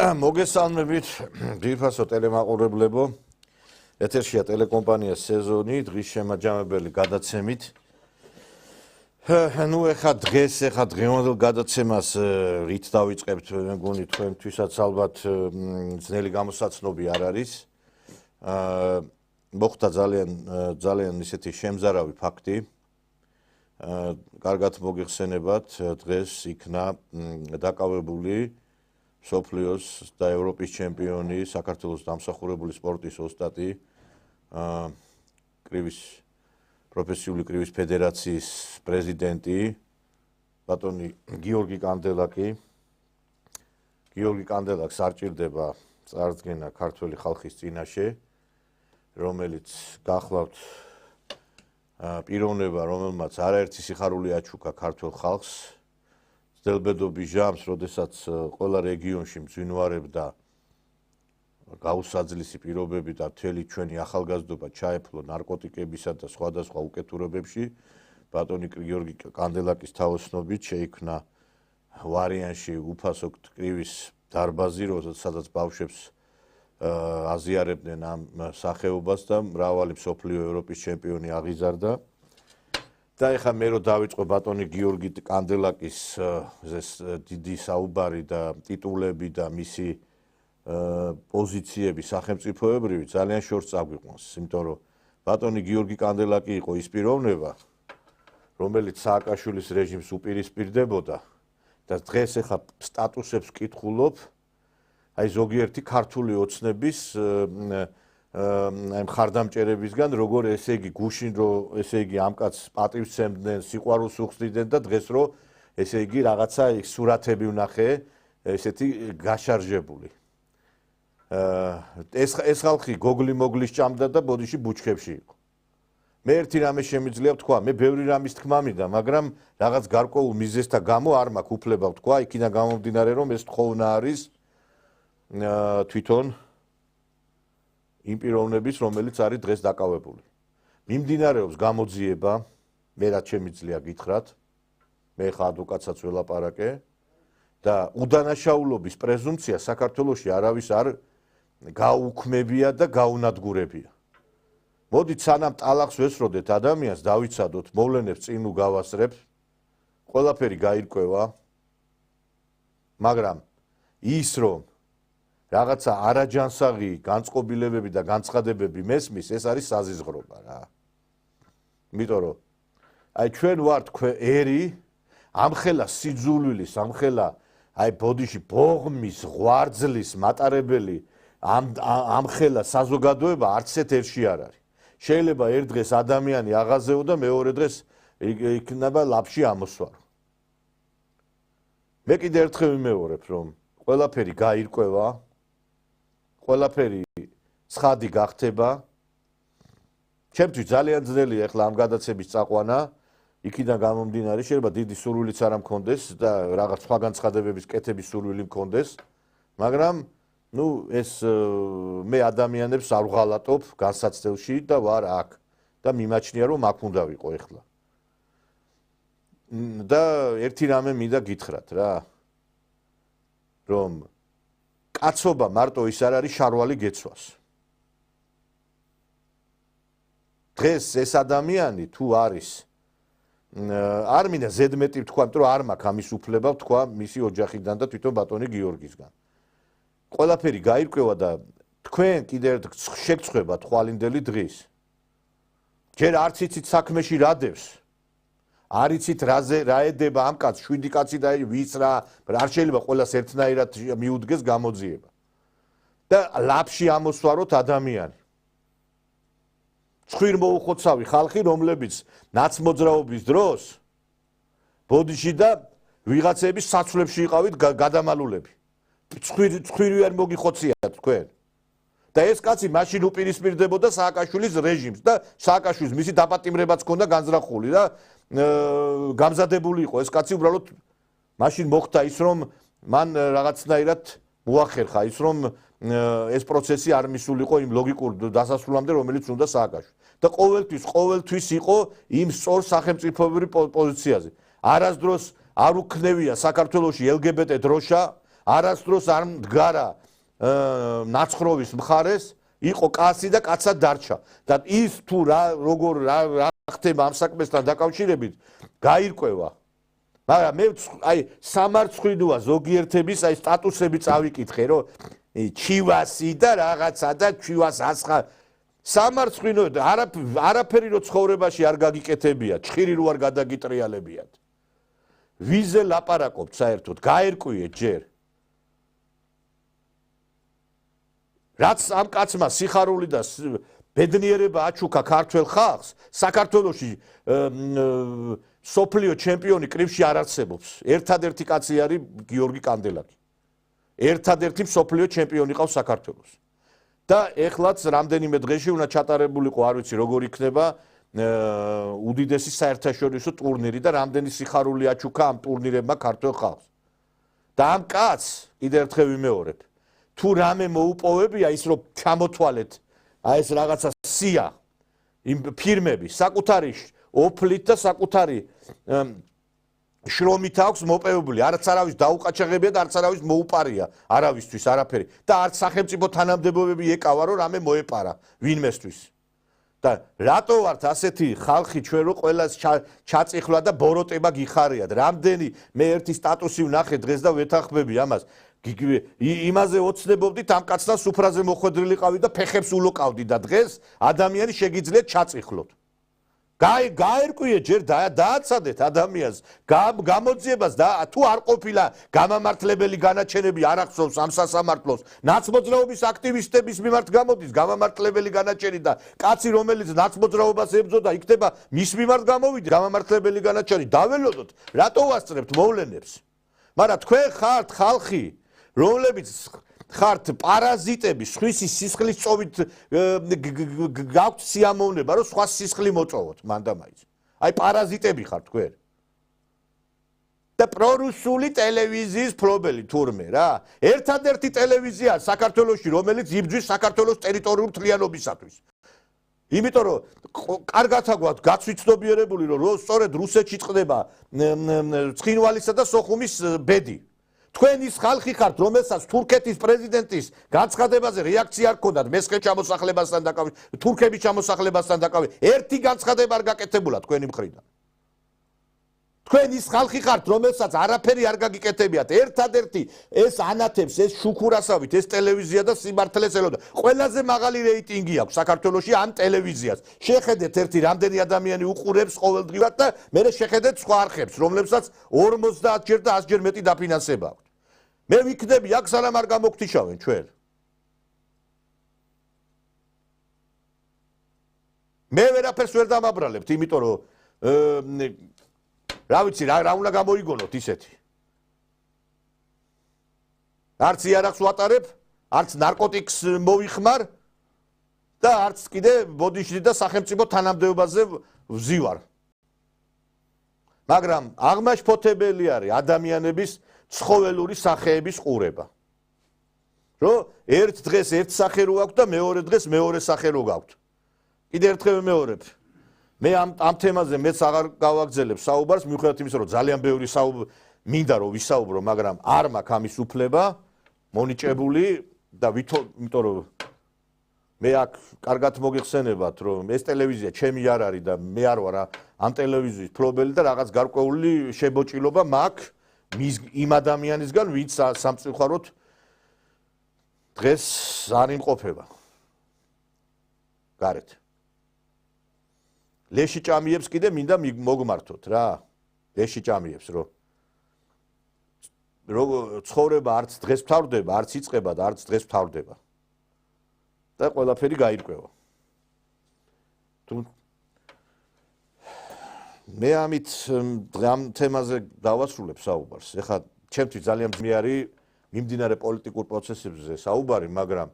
მოგესალმებით ძირფასო ტელემაყურებლებო ეთერშია ტელეკომპანია სეზონი დღის შემაჯამებელი გადაცემით ნუ ეხა დღევანდელ გადაცემას რით დავიწყებთ მე მგონი თქვენთვისაც ალბათ ძნელი გამოსაცნობი არ არის მოხდა ძალიან ისეთი შემზარავი ფაქტი კარგად მოგიხსენებათ დღეს იქნა დაკავებული სოფლიოს და ევროპის ჩემპიონი საქართველოს დამსახურებული სპორტის ოსტატი პროფესიული კრივის ფედერაციის პრეზიდენტი ბატონი გიორგი კანდელაკს არჭირდება წარდგენა ქართველი ხალხის წინაშე რომელიც გახლავთ პიროვნება რომელმაც არაერთი სიხარული აჩუქა ქართველ ხალხს ძელბედობის ჟამს, როდესაც ყველა რეგიონში მძვინვარებდა გაუსაძლისი პირობები და მთელი ჩვენი ახალგაზრდობა ჩაეფლო ნარკოტიკებისა და სხვადასხვა უკეთურებებში, ბატონი გიორგი კანდელაკის თაოსნობით შეიქმნა ვარიანში უფასო კრივის დარბაზი, სადაც ბავშვებს აზიარებდნენ ამ სახეობას და მრავალი მსოფლიო ევროპის ჩემპიონი აღიზარდა. და ეხა მე რო დავიწყო ბატონი გიორგი კანდელაკის დიდი საუბარი და ტიტულები და მისი პოზიციები სახელმწიფოებრივი ძალიან შორს წაგვიყვანს, იმიტომ რომ ბატონი გიორგი კანდელაკი იყო ის პიროვნება, რომელიც სააკაშვილის რეჟიმს უპირისპირდებოდა და დღეს ეხა სტატუსებს ვკითხულობ, აი ზოგიერთი ქართული ოცნების აი მხარდამჭერებისგან როგორ ესე იგი გუშინ რომ ესე იგი ამ კაცს პატივს სცემდნენ, სიყვარულს უხსნიდნენ და დღეს რომ ესე იგი რაღაცა სურათები ვნახე ესეთი გაშარჟებული. ეს ხალხი გოგლი-მოგლის ჭამდა და ბოდიში ბუჩქებში იყო. მე ერთი რამე შემიძლია ვთქვა, მე ბევრი რამის თქმა მინდა, მაგრამ რაღაც გარკვეულ მიზეზთა გამო არ მაქვს უფლება ვთქვა, იქიდან გამომდინარე რომ ეს თხოვნა არის თვითონ იმ პიროვნების, რომელიც არის დღეს დაკავებული. მიმდინარეობს გამოძიება, მე რაც შემიძლია გითხრათ, მე ხა ადვოკატსაც ველაპარაკე და უდანაშაულობის პრეზუმპცია საქართველოში არავის არ გაუქმებია და გაუნადგურებია. მოდით სანამ ტალახს ვესროდეთ ადამიანს, დავიცადოთ, მოვლენებს წინ უგავასწრებთ, ყველაფერი გაირკვევა, მაგრამ ის რომ რაღაცა არაჯანსაღი განწყობილებები და განცხადებები მესმის, ეს არის საზიზღრობა რა. იმიტომ რომ აი ჩვენ ვართ ერი, ამხელა სიძულვილის, ამხელა აი ბოდიში ბოღმის, ღვარძლის მატარებელი ამხელა საზოგადოება არც ერთ ერში არ არის. შეიძლება ერთ დღეს ადამიანი აღაზეო და მეორე დღეს იქნება ლაფში ამოსვარო. მე კიდე ერთხელ ვიმეორებ, რომ ყველაფერი გაირკვევა, ყველაფერი ცხადი გახდება. ჩემთვის ძალიან ძნელია ახლა ამ გადაცემის წაყვანა, იქიდან გამომდინარე, შეიძლება დიდი სურვილიც არ მქონდეს და რაღაც სხვა განცხადებების კეთების სურვილი მქონდეს, მაგრამ ნუ ეს მე ადამიანებს არ ვღალატობ განსაცდელში და ვარ აქ და მიმაჩნია რომ აქ უნდა ვიყო ახლა. და ერთი რამე მინდა გითხრათ რა, რომ კაცობა მარტო ის არ არის შარვალი გეცვას. დღეს ეს ადამიანი თუ არის არ მინდა ზედმეტი ვთქვა, იმიტომ რომ არ მაქვს ამის უფლება ვთქვა მისი ოჯახიდან და თვითონ ბატონი გიორგისგან. ყველაფერი გაირკვევა და თქვენ კიდე შეგწხვებათ ხვალინდელი დღის. ჯერ არც იცით საქმეში რა დევს. არ იცით რა ედება ამ კაცს, 7 კაცი და ვის რა არ შეიძლება ყველას ერთნაირად მიუდგეს გამოძიება. და ლაფში ამოსვაროთ ადამიანი. ცხვირ მოუხოცავი ხალხი, რომლებიც ნაცმოძრაობის დროს ბოდიში და ვიღაცების საცვლებში იყავით გადამალულები. ცხვირი არ მოგიხოციათ თქვენ. და ეს კაცი მაშინ უპირისპირდებოდა სააკაშვილის რეჟიმს და სააკაშვილის მისი დაპატიმრებაც ჰქონდა განზრახული და გამზადებული იყო ეს კაცი უბრალოდ მაშინ მოხდა ის რომ მან რაღაცნაირად მოახერხა ის რომ ეს პროცესი არ მისულიყო იმ ლოგიკურ დასასრულამდე რომელიც უნდა სააკაშვილს და ყოველთვის იყო იმ სწორ სახელმწიფოებრივ პოზიციაზე. არასდროს არ უქნევია საქართველოში LGBT დროშა, არასდროს არ მდგარა ნაცხროვის მხარეს, იყო კაცი და კაცად დარჩა. და ის თუ რა ხდება ამ საქმესთან დაკავშირებით, გაირკვევა. მაგრამ მე აი სამარცხვინოა ზოგიერთების აი სტატუსები წავიკითხე, რომ ჩივასი და რაღაცა და ჩივას ასხა სამარცხვინო არაფერი რო ცხოვრებაში არ გაგიკეთებია, ჩხირი რო არ გადაგიტრიალებიათ. ვიზე ლაპარაკობთ საერთოდ, გაერკვიეთ ჯერ. რაც ამ კაცმა სიხარული და ბედნიერება აჩუქა ქართველ ხალხს, საქართველოში სოფლიო ჩემპიონი კრივში არ არსებობს. ერთადერთი კაცი არის გიორგი კანდელაკი. ერთადერთი სოფლიო ჩემპიონი ყავს საქართველოს. და ეხლაც რამდენიმე დღეში უნდა ჩატარებულიყო, არ ვიცი როგორ იქნება უდიდესი საერთაშორისო ტურნირი და რამდენი სიხარული აჩუქა ამ ტურნირებმა ქართველ ხალხს. და ამ კაცს კიდევ ერთხელ ვიმეორებ, თუ რამე მოუპოვებია ის რომ ჩამოთვალეთ აი ეს რაღაცა სია იმ ფირმები საკუთარი ოფლით და საკუთარი შრომით აქვს მოპოვებული, არც არავის დაუყაჩაღებია და არც არავის მოუპარია არავისთვის არაფერი და არც სახელმწიფო თანამდებობები ეკავა რომ რამე მოეპარა ვინმესთვის. და რატო ვართ ასეთი ხალხი ჩვენ რო ყველას ჩაწიხლა და ბოროტება გიხარიათ? რამდენი მე ერთი სტატუსი ვნახე დღეს და ვეთანხმები ამას. იმაზე ოცნებობდით ამ კაცთან სუფრაზე მოხვედრილიყავი და ფეხებს ულოკავდი და დღეს ადამიანი შეგიძლიათ ჩაწიხლოთ. გაერკვიეთ ჯერ დააცადეთ ადამიანს გამოძიებას და თუ არ ყოფილა გამამართლებელი განაჩენები არ ახსოვს ამ სასამართლოს ნაცმოძრაობის აქტივისტების მიმართ გამოდის გამამართლებელი განაჩენი და კაცი რომელიც ნაცმოძრაობას ებრძოდა იქნება მის მიმართ გამოვიდეს გამამართლებელი განაჩენი დაველოდოთ რატო ვასწრებთ მოვლენებს მაგრამ თქვენ ხართ ხალხი რომლებიც ხართ პარაზიტები, სხვისი სისხლის წოვით გაქვთ სიამოვნება, რომ სხვა სისხლი მოწოვოთ, მანდამაიც. აი პარაზიტები ხართ თქვენ. და პრორუსული ტელევიზიის ფლობელი თურმე რა. ერთადერთი ტელევიზია საქართველოში, რომელიც იბრძვის საქართველოს ტერიტორიულ მთლიანობისათვის. იმიტომ რომ კარგად აგვაქვს გაცვიცნობიერებული, რომ სწორედ რუსეთში წყდება ცხინვალისა და სოხუმის ბედი. თქვენ ის ხალხი ხართ, რომელსაც თურქეთის პრეზიდენტის განცხადებაზე რეაქცია არ ჰქონდათ მესხეთ ჩამოსახლებასთან დაკავშირებით, თურქების ჩამოსახლებასთან დაკავშირებით. ერთი განცხადება არ გაკეთებულა თქვენი მხრიდან. თქვენ ის ხალხი ხართ, რომელსაც არაფერი არ გაგიკეთებიათ. ერთადერთი ეს ანათებს, ეს შუქურასავით, ეს ტელევიზია და სიმართლეს ელოდა. ყველაზე მაღალი რეიტინგი აქვს საქართველოში ამ ტელევიზიას. შეხედეთ ერთი რამდენი ადამიანი უყურებს ყოველდღიურად და მე შეხედეთ სხვა არხებს, რომლებსაც 50 ჯერ და 100 ჯერ მეტი დაფინანსება აქვს. მე ვიქნები აქ სანამ არ გამოგთიშავენ ჩვენ. მე ვერაფერს ვერ დამაბრალებთ, იმიტომ რომ რა ვიცი რა უნდა გამოიგონოთ ისეთი. არც იარაღს ვატარებ, არც ნარკოტიკს მოვიხმარ და არც კიდე ბოდიში და სახელმწიფო თანამდებობაზე ვზივარ. მაგრამ აღმაშფოთებელი არის ადამიანების ცხოველური სახეების ყურება. რომ ერთ დღეს ერთ სახე რო აქვს და მეორე დღეს მეორე სახე რო გაქვთ. კიდე ერთხელ ვიმეორებ. მე ამ თემაზე მეც აღარ გავაგზელებ საუბარს, მიუხედავად იმისა, რომ ძალიან ბევრი მინდა რომ ვისაუბრო, მაგრამ არ მაქვს ამის უფლება მონიჭებული და იმიტომ რომ მე აქ კარგად მოგეხსენებათ, რომ ეს ტელევიზია ჩემი არ არის და მე არ ვარ ამ ტელევიზიის ფლობელი და რაღაც გარკვეული შებოჭილობა მაქვს იმ ადამიანისგან, ვინც სამწუხაროდ დღეს არ იმყოფება. გარეთ. ლეში ჭამიებს კიდე მინდა მოგმართოთ რა. ლეში ჭამიებს რომ ცხოვრება არც დღეს ფთავრდება, არც იწყება და არც დღეს ფთავრდება. და ყველაფერი გაირკვევა. მე ამით ამ თემაზე დავასრულებ საუბარს. ეხლა ჩემთვის ძალიან ძნელი არის მიმდინარე პოლიტიკურ პროცესებზე საუბარი, მაგრამ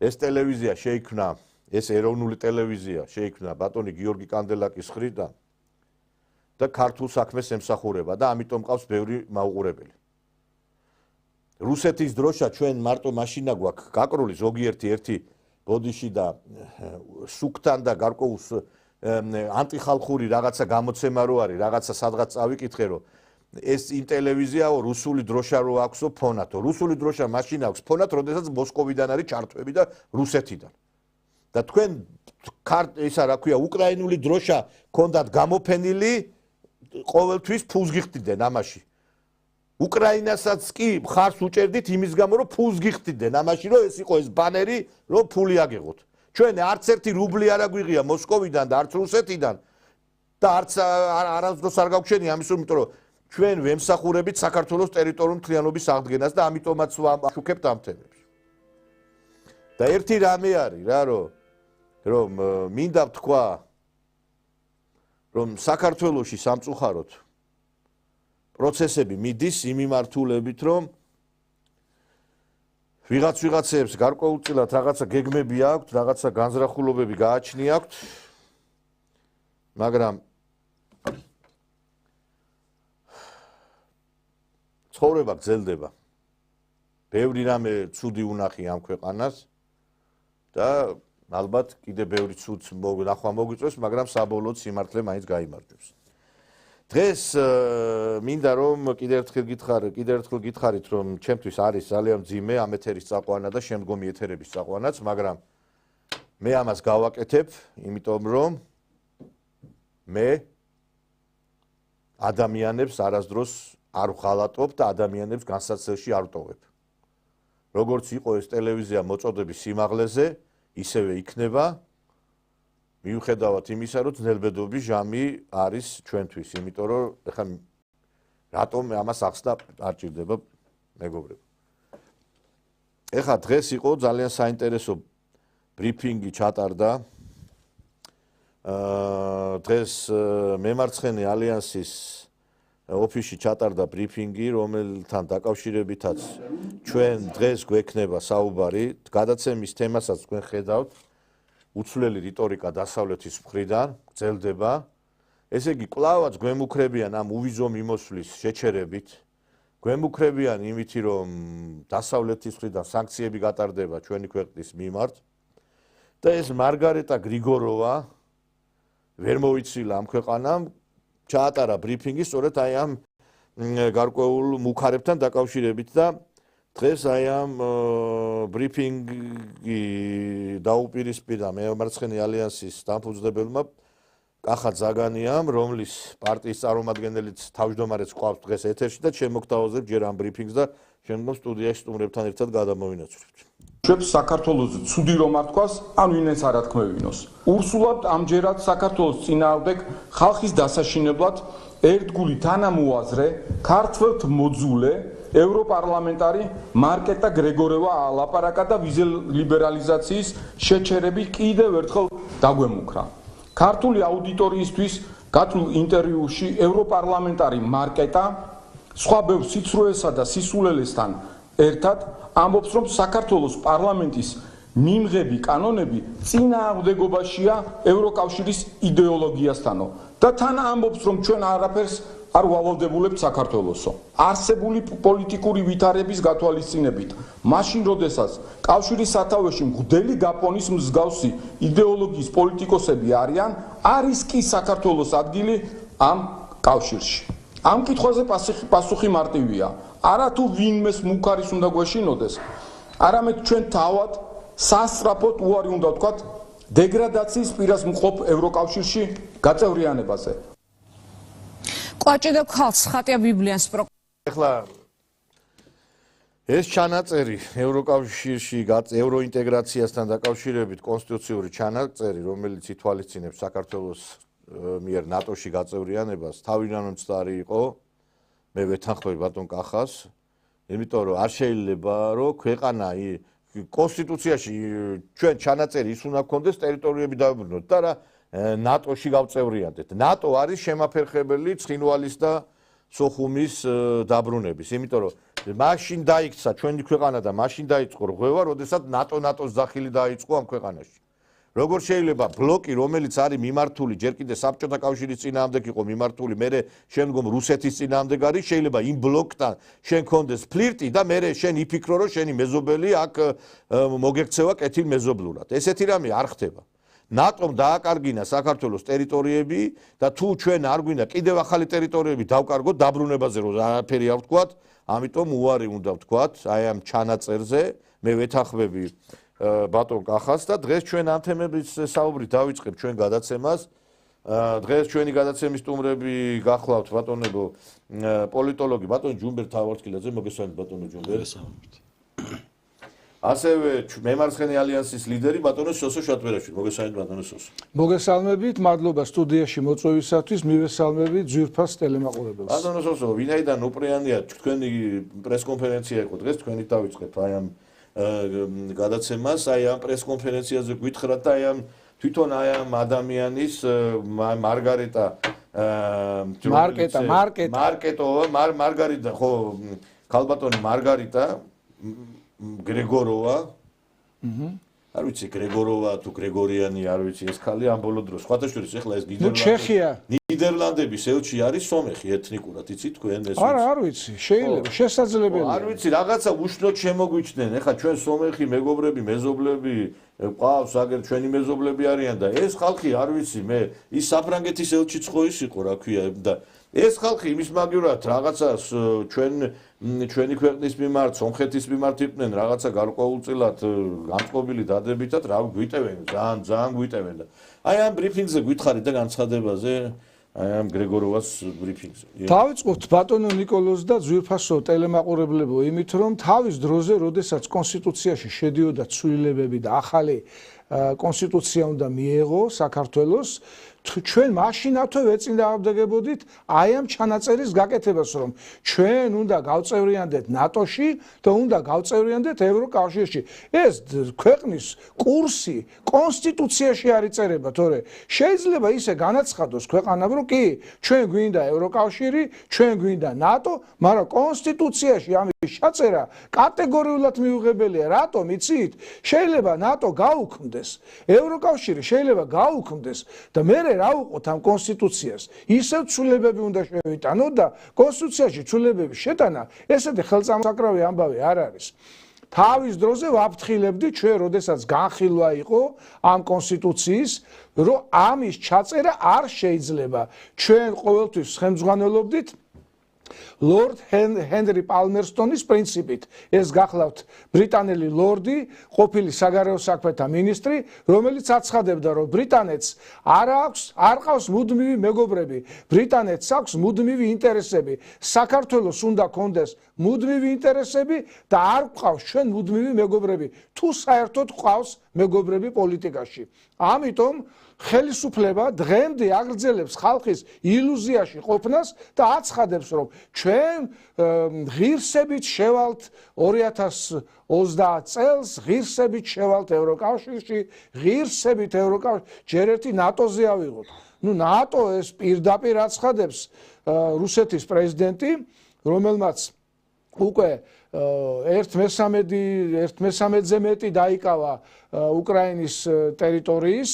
ეს ტელევიზია შეიქმნა ეს ეროვნული ტელევიზია შეიქმნა ბატონი გიორგი კანდელაკის მხრიდან და ქართულ საქმეს ემსახურება და ამიტომ ყავს ბევრი მაუყურებელი. რუსეთის დროშა ჩვენ მარტო მაშინა გვაქვს გაკრული ზოგიერთი ერთი ბოდიში და სუქთან და გარკვეულს ანტიხალხური რაღაცა გამოცემა რო არის, რაღაცა სადღაც წავიკითხე რომ ეს იმ ტელევიზიაო რუსული დროშა რო აქვსო ფონათო. რუსული დროშა მაშინ აქვს ფონათ, როდესაც მოსკოვიდან არის ჩართვები და რუსეთიდან. და თქვენ ისა რა ქვია, უკრაინული დროშა ქონდათ გამოფენილი, ყოველთვის ფულს გიხდიდნენ ამაში. უკრაინასაც კი მხარს უჭერდით იმის გამო, რომ ფულს გიხდიდნენ ამაში, რომ ეს იყო ეს ბანერი, რომ ფული აგეღოთ. ჩვენ არც ერთი რუბლი არ აგვიღია მოსკოვიდან და არც რუსეთიდან და არც არასდროს არ გავქშენია ამის, იმიტომ რომ ჩვენ ვემსახურებით საქართველოს ტერიტორიულ მთლიანობის აღდგენას და ამიტომაც ვაშუქებთ ამ თემებს. და ერთი რამე არის რა, რომ მინდა ვთქვა, რომ საქართველოში სამწუხაროდ პროცესები მიდის იმ მიმართულებით, რომ ვიღაცებს გარკვეულწილად რაღაცა გეგმები აქვთ, რაღაცა განზრახულობები გააჩნია აქვთ, მაგრამ ცხოვრება გრძელდება. ბევრი რამე ცუდი უნახი ამ ქვეყანას და ალბათ კიდე ბევრი ცუდს ნახვა მოგვიწევს, მაგრამ საბოლოოდ სიმართლე მაინც გაიმარჯვებს. დღეს მინდა რომ კიდევ ერთხელ გითხარით, რომ ჩემთვის არის ძალიან მძიმე ამ ეთერის წაყვანა და შემდგომი ეთერების წაყვანაც, მაგრამ მე ამას გავაკეთებ, იმიტომ რომ მე ადამიანებს არასდროს არ ვღალატობ და ადამიანებს განსაცდელში არ ვტოვებ. როგორც იყო ეს ტელევიზია მოწოდების სიმაღლეზე, ისევე იქნება, მიუხედავად იმისა, რომ ძნელბედობის ჟამი არის ჩვენთვის, იმიტომ რომ ეხლა რატომ ამას ახსნა არ ჭირდება მეგობრებო. ეხლა დღეს იყო ძალიან საინტერესო ბრიფინგი ჩატარდა. დღეს მემარცხენე ალიანსის ოფისში ჩატარდა ბრიფინგი, რომელთან დაკავშირებითაც ჩვენ დღეს გვექნება საუბარი, გადაცემის თემასაც თქვენ ხედავთ, უცვლელი რიტორიკა დასავლეთის მხრიდან გრძელდება. ესე იგი, კვლავაც გვემუქრებიან ამ უვიზო მიმოსვლის შეჩერებით, გვემუქრებიან იმითი, რომ დასავლეთის მხრიდან სანქციები გატარდება ჩვენი ქვეყნის მიმართ და ეს მარგარეტა გრიგოროვა ვერ მოვიცილა ამ ქვეყანამ, ჩაატარა ბრიფინგი სწორედ აი ამ გარკვეულ მუქარებთან დაკავშირებით და დღეს აი ამ ბრიფინგი დაუპირისპირდა მემარცხენე ალიანსის დამფუძნებელმა კახა ზაგანიამ, რომლის პარტიის წარმომადგენელიც თავმჯდომარეც ყავს დღეს ეთერში და ჩემ მოგთავაზებ ჯერ ამ ბრიფინგს და შემდგომ სტუდიაში სტუმრებთან ერთად გადამოვინაცვლებთ. შვებს საქართველოს ცუდი რომ არ თქვას, ან ვინც არ ათქმევინოს. ურსულად ამჯერად საქართველოს წინააღმდეგ ხალხის დასაშინებლად ერთგული თანამოაზრე, ქართველთ მოძულე, ევროპარლამენტარი მარკეტა გრეგოროვა ალაპარაკა და ვიზა ლიბერალიზაციის შეჩერები კიდევ ერთხელ დაგვემუქრა. ქართული აუდიტორიისთვის გათვლილ ინტერვიუში ევროპარლამენტარი მარკეტა სხვა ბევრ სიცრუესა და სისულელესთან ერთად ამბობს, რომ საქართველოს პარლამენტის მიმღები კანონები წინააღმდეგობაშია ევროკავშირის იდეოლოგიასთანო და თან ამბობს, რომ ჩვენ არაფერს არ ვალდებულებთ საქართველოსო. არსებული პოლიტიკური ვითარების გათვალისწინებით, მაშინ როდესაც კავშირის სათავეში მღვდელი გაპონის მსგავსი იდეოლოგიის პოლიტიკოსები არიან, არის კი საქართველოს ადგილი ამ კავშირში. ამ კითხვაზე პასუხი მარტივია. არა თუ ვინმეს მუქარის უნდა გვეშინოდეს, არამედ ჩვენ თავად სასწრაფოდ უარი უნდა ვთქვათ დეგრადაციის პირას მყოფ ევროკავშირში გაწევრიანებაზე. ყვაჭი და ქალს ხატია ბიბლიანს ეხლა ეს ჩანაწერი ევროკავშირში ევროინტეგრაციასთან დაკავშირებით კონსტიტუციური ჩანაწერი, რომელიც ითვალისწინებს საქართველოს მიერ ნატოში გაწევრიანებას, თავიდანვე იყო, მე ვეთანხმები ბატონ კახას, იმიტომ რომ არ შეიძლება რომ ქვეყანა კონსტიტუციაში ჩვენ ჩანაწერი ის უნდა გქონდეს ტერიტორიები დაუბრუნოთ და რა ნატოში გავწევრიანდეთ. ნატო არის შემაფერხებელი ცხინვალის და სოხუმის დაბრუნების, იმიტომ რომ მაშინ დაიქცა ჩვენი ქვეყანა და მაშინ დაიწყო რღვევა, როდესაც ნატოს ძახილი დაიწყო ამ ქვეყანაში. როგორ შეიძლება ბლოკი, რომელიც არის მიმართული ჯერ კიდე საბჭოთა კავშირის წინააღმდეგ იყო მიმართული, მერე შემდგომ რუსეთის წინააღმდეგ არის, შეიძლება იმ ბლოკთან შენ კონდეს ფლირტი და მერე შენ იფიქრო, რომ შენი მეზობელი აქ მოგექცევა კეთილ მეზობლურად. ესეთი რამე არ ხდება. ნატომ დააკარგინა საქართველოს ტერიტორიები და თუ ჩვენ არ გვინდა კიდევ ახალი ტერიტორიები დავკარგოთ დაბრუნებაზე რომ არაფერი არ ვთქვათ, ამიტომ უარი უნდა ვთქვათ აი ამ ჩანაწერზე, მე ვეთანხმები ბატონ კახას და დღეს ჩვენ ამ თემების საუბრით დავიწყებ ჩვენ გადაცემას. დღეს ჩვენი გადაცემის სტუმრები გახლავთ ბატონებო პოლიტოლოგი ბატონ ჯუმბერ თავარცხილაძე, მოგესალმებით ბატონო ჯუმბერ. ასევე მემარცხენე ალიანსის ლიდერი ბატონო სოსო შატვერაშვილი, მოგესალმებით ბატონო სოსო. მოგესალმებით, მადლობა სტუდიაში მოწვევისათვის, მივესალმებით ძვირფას ტელემაყურებელს. ბატონო სოსო, ვინაიდან უპრეანია თქვენი პრესკონფერენცია იყო დღეს, თქვენით დავიწყებ აი ამ გადაცემას, აი ამ პრესკონფერენციაზე გვითხრათ და აი ამ თვითონ აი ამ ადამიანის მარგარიტა მარგარიტა ხო ქალბატონი მარგარიტა გრეგოროვა არ ვიცი გრეგოროვა თუ გრეგორიანი არ ვიცი ეს ხალი ამ ბოლო დროს სხვათა შორის ეხლა ეს ნიდერლანდების ელჩი არის სომეხი ეთნიკურად იცით თქვენ ეს არ ვიცი შეიძლება შესაძლებელია არ ვიცი რაღაცა უშნოდ შემოგვიჩნდნენ ეხლა ჩვენ სომეხი მეგობრები მეზობლები ყავს აგერ ჩვენი მეზობლები არიან და ეს ხალხი არ ვიცი მე ის საფრანგეთის ელჩიც ხო ის იყო რა ქვია და ეს ხალხი იმის მაგივრად რაღაცას ჩვენი ქვეყნის მიმართ, სომხეთის მიმართ იყვნენ რაღაცა გარკვეულწილად განწყობილი დადებითად, რა გვიტევენ, ძალიან გვიტევენ და აი ამ ბრიფინგზე გითხარით და განცხადებაზე, აი ამ გრეგოროვას ბრიფინგზე. დავიწყოთ ბატონო ნიკოლოზ და ძვირფასო ტელემაყურებლებო, იმით რომ თავის დროზე, როდესაც კონსტიტუციაში შედიოდა ცვლილებები და ახალი კონსტიტუცია უნდა მიეღო საქართველოს ჩვენ მაშინათვე ვეწინააღმდეგებოდით აი ამ ჩანაწერის გაკეთებას რომ ჩვენ უნდა გავწევრიანდეთ ნატოში და უნდა გავწევრიანდეთ ევროკავშირში ეს ქვეყნის კურსი კონსტიტუციაში არ იწერება თორე შეიძლება ისე განაცხადოს ქვეყანამ რომ კი ჩვენ გვინდა ევროკავშირი ჩვენ გვინდა ნატო მაგრამ კონსტიტუციაში ამის ჩაწერა კატეგორიულად მიუღებელია რატომ იცით შეიძლება ნატო გაუქმდეს ევროკავშირი შეიძლება გაუქმდეს და მე რა უყოთ ამ კონსტიტუციას ისევ ცვლილებები უნდა შევიტანო და კონსტიტუციაში ცვლილებების შეტანა ესეთი ხელწამოსაკრავი ამბავი არ არის თავის დროზე ვაფრთხილებდი ჩვენ როდესაც განხილვა იყო ამ კონსტიტუციის რომ ამის ჩაწერა არ შეიძლება ჩვენ ყოველთვის ხელმძღვანელობდით ლორდ ჰენრი პალმერსტონის პრინციპით ეს გახლავთ ბრიტანელი ლორდი ყოფილი საგარეო საქმეთა მინისტრი რომელიც აცხადებდა რომ ბრიტანეთს არ ყავს მუდმივი მეგობრები ბრიტანეთს აქვს მუდმივი ინტერესები საქართველოს უნდა კონდეს მუდმივი ინტერესები და არ ყავს ჩვენ მუდმივი მეგობრები თუ საერთოდ ყავს მეგობრები პოლიტიკაში ამიტომ ხელისუფლება დღემდე აგრძელებს ხალხის ილუზიაში ყოფნას და აცხადებს რომ ჩვენ ღირსებით შევალთ 2030 წელს ღირსებით შევალთ ევროკავშირში ღირსებით ევროკავშირში ჯერ ერთი ნატოზე ავიღოთ ნუ ნატო ეს პირდაპირ აცხადებს რუსეთის პრეზიდენტი რომელმაც უკვე 1/13-ზე მეტი დაიკავა უკრაინის ტერიტორიის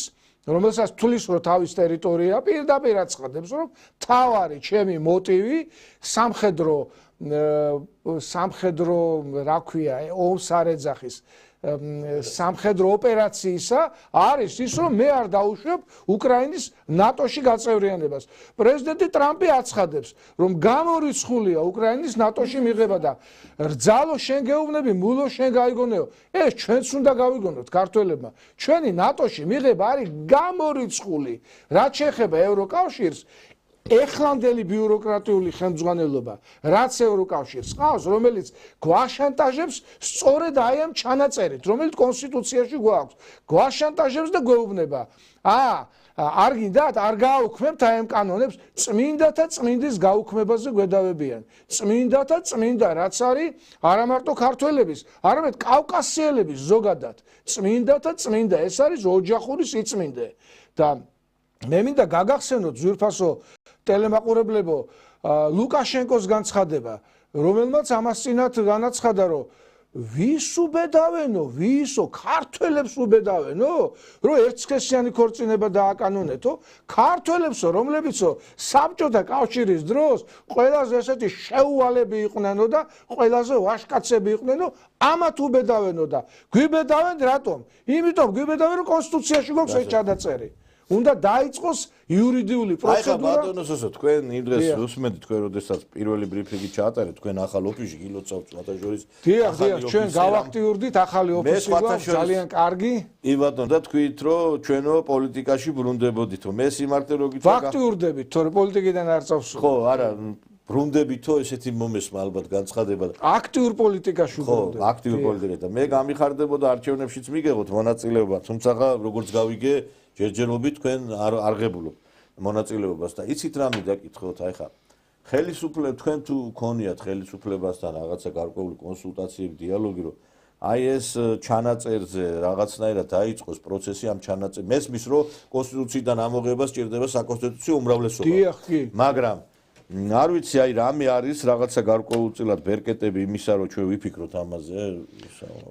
რომელსაც თulis რომ თავის ტერიტორია პირდაპირ აცხადებს რომ თავარი ჩემი მოტივი სამხედრო რა ქვია ომს არ ეძახის სამხედრო ოპერაციისა არის ის რომ მე არ დაუშვებ უკრაინის ნატოში გაწევრიანებას პრეზიდენტი ტრამპი აცხადებს რომ გამორიცხულია უკრაინის ნატოში მიღება და რძალო შენ გეუბნები მულო შენ გაიგონეო ეს ჩვენც უნდა გავიგონოთ ქართველებმა ჩვენი ნატოში მიღება არის გამორიცხული რაც შეეხება ევროკავშირს ეხლანდელი ბიუროკრატიული ხელმძღვანელობა რაც ევროკავშირს ყავს რომელიც გვაშანტაჟებს სწორედ აი ამ ჩანაწერით რომელიც კონსტიტუციაში გვაქვს გვაშანტაჟებს და გვეუბნება არ გინდათ არ გააუქმებთ აი ამ კანონებს წმინდათა წმინდის გაუქმებაზე გვედავებიან წმინდათა წმინდა რაც არის არა მარტო ქართველების არამედ კავკასიელების ზოგადად წმინდათა წმინდა ეს არის ოჯახური სიწმინდე და მე მინდა გაგახსენოთ ძვირფასო ტელემაყურებლებო ლუკაშენკოს განცხადება რომელმაც ამას წინათ განაცხადა რომ ვის უბედავენო, ვისო, ქართველებს უბედავენო, რომ ერთსქესიანი ქორწინება დააკანონეთო, ქართველებსო, რომლებიცო საბჭოთა კავშირის დროს ყველაზე ესეთი შეუვალები იყვნენო და ყველაზე ვაჟკაცები იყვნენო, ამათ უბედავენო და გვიბედავენ რატომ? იმიტომ გვიბედავენ, რომ კონსტიტუციაში გვაქვს ეს ჩადაწერი. უნდა დაიწყოს იურიდიული პროცედურა. აი, ბატონო სოსო, თქვენ იმ დღეს უსმენთ თქვენ როდესაც პირველი ბრიფინგი ჩაატარეთ, თქვენ ახალ ოფისში გილოცავთ სხვათაშორის. დიახ, ჩვენ გავაქტიურდით ახალი ოფისი გვაქვს ძალიან კარგი. ი ბატონო, და თქვით, რომ ჩვენო პოლიტიკაში ბრუნდებოდითო. მე სიმართლე რო გითხრა. ვაქტიურდებით, თორე პოლიტიკიდან არ წავს. ხო, არა, ბრუნდებითო ესეთი მომესმა ალბათ განცხადება. აქტიურ პოლიტიკაში ვბრუნდებით. ხო, აქტიურ პოლიტიკაში და მე გამიხარდებოდა არჩევნებშიც მიგეღოთ მონაწილეობა, თუმცა როგორც გავიგე ჯერჯერობით თქვენ არ აღებულობ მონაწილეობას და იცით რა მინდა გითხოთ აი ხა ხელისუფლება თქვენ თუ გქონიათ ხელისუფლებასთან რაღაცა გარკვეული კონსულტაციები დიალოგი რომ აი ეს ჩანაწერზე რაღაცნაირად დაიწყოს პროცესი ამ ჩანაწერ მესმის რომ კონსტიტუციიდან ამოღება სჭირდება საკონსტიტუციო უმრავლესობა დიახ კი მაგრამ არ ვიცი აი რამე არის რაღაცა გარკვეულწილად ბერკეტები იმისა რომ ჩვენ ვიფიქროთ ამაზე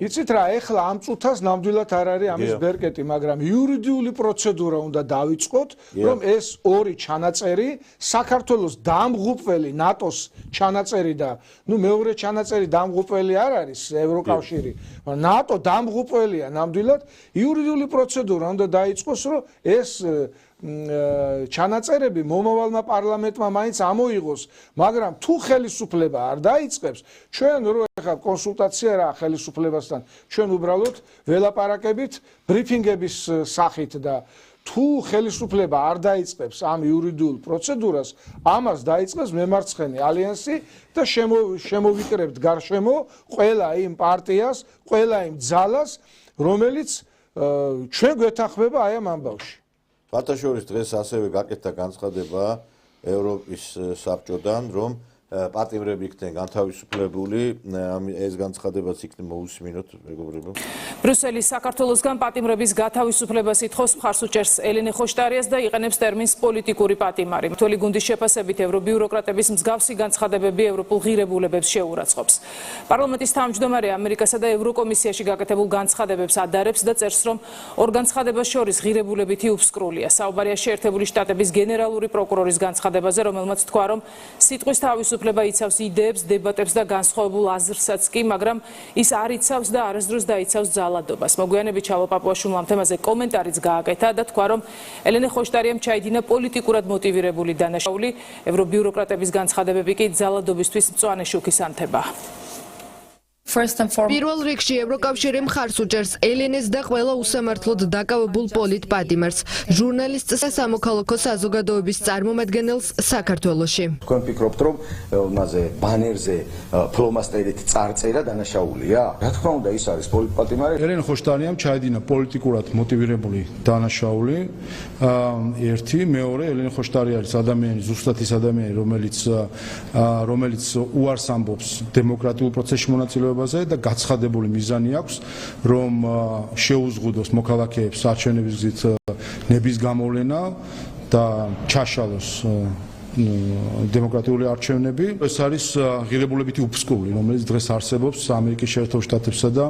იცით რა ეხლა ამ წუთას ნამდვილად არ არის ამის ბერკეტი მაგრამ იურიდიული პროცედურა უნდა დავიწყოთ რომ ეს ორი ჩანაწერი საქართველოს დამღუპველი ნატოს ჩანაწერი და ნუ მეორე ჩანაწერი დამღუპველი არ არის ევროკავშირი ნატო დამღუპველია ნამდვილად იურიდიული პროცედურა უნდა დაიწყოს რომ ეს ჩანაწერები მომავალმა პარლამენტმა მაინც ამოიღოს, მაგრამ თუ ხელისუფლება არ დაიწყებს, ჩვენ რო ეხლა კონსულტაცია რა ხელისუფლებასთან, ჩვენ უბრალოდ ველაპარაკებით ბრიფინგების სახით და თუ ხელისუფლება არ დაიწყებს ამ იურიდიულ პროცედურას, ამას დაიწყებს მემარცხენე ალიანსი და შემოვიკრებთ გარშემო ყველა იმ პარტიას, ყველა იმ ძალას, რომელიც ჩვენ გვეთანხმება აი ამ ამბავში. ფათაშორის დღეს ასევე გაკეთდა განცხადება ევროპის საბჭოდან, რომ პატიმრები იქნენ განთავისუფლებული, ეს განცხადებაც იქნება მოусმინოთ, მეგობრებო. ბრიუსელის საქართველოსგან პატიმრების გათავისუფლებას ითხოვს მხარს უჭერს ელენე ხოშტარიას და იყენებს ტერმინს პოლიტიკური პატიმარი. მთველი გუნდის შეფასებით ევრობიუროკრატების მსგავსი განცხადებები ევროპულ ღირებულებებს შეურაცხყოფს. პარლამენტის თავმჯდომარე ამერიკასა და ევროკომისიაში გაკეთებულ განცხადებებს ადარებს და წერს, რომ ორ განცხადებას შორის ღირებულებითი უსკრულია. საუბარია შეერთებული შტატების გენერალური პროკურორის განცხადებაზე, რომელმაც თქვა, რომ სიტყვის თავისუფლება იცავს იდეებს, დებატებს და განსხვავებულ აზრსაც კი, მაგრამ ის არ იცავს და არასდროს დაიცავს ძალადობას. მოგვიანებით ჩალო პაპუაშვილმა ამ თემაზე კომენტარიც გააკეთა და თქვა, რომ ელენე ხოშტარიამ ჩაიდინა პოლიტიკურად მოტივირებული დანაშაული, ევრობიუროკრატების განცხადებები კი ძალადობისთვის მწვანე შუქის ანთება. პირველ რიგში ევროკავშირი მხარს უჭერს ელენეს და ყველა უსამართლოდ დაკავებულ პოლიტპატიმარს, ჟურნალისტს და სამოქალაქო საზოგადოების წარმომადგენელს საქართველოში. თქვენ ფიქრობთ, რომ მასზე ბანერზე ფლომასტერით წარწერა დანაშაულია? რა თქმა უნდა, ის არის პოლიტპატიმარი. ელენე ხოშტარიამ ჩაიდინა პოლიტიკურად მოტივირებული დანაშაული. ერთი, მეორე, ელენე ხოშტარი არის ადამიანი, ზუსტად ის ადამიანი, რომელიც უარს ამბობს დემოკრატიულ პროცესში მონაწილეობას და გაცხადებული მიზანი აქვს, რომ შეუზღუდოს მოქალაქეებს არჩევნების გზით ნების გამოვლენა და ჩაშალოს დემოკრატიული არჩევნები. ეს არის ღირებულებითი უფსკრული, რომელიც დღეს არსებობს ამერიკის შეერთებულ შტატებსა და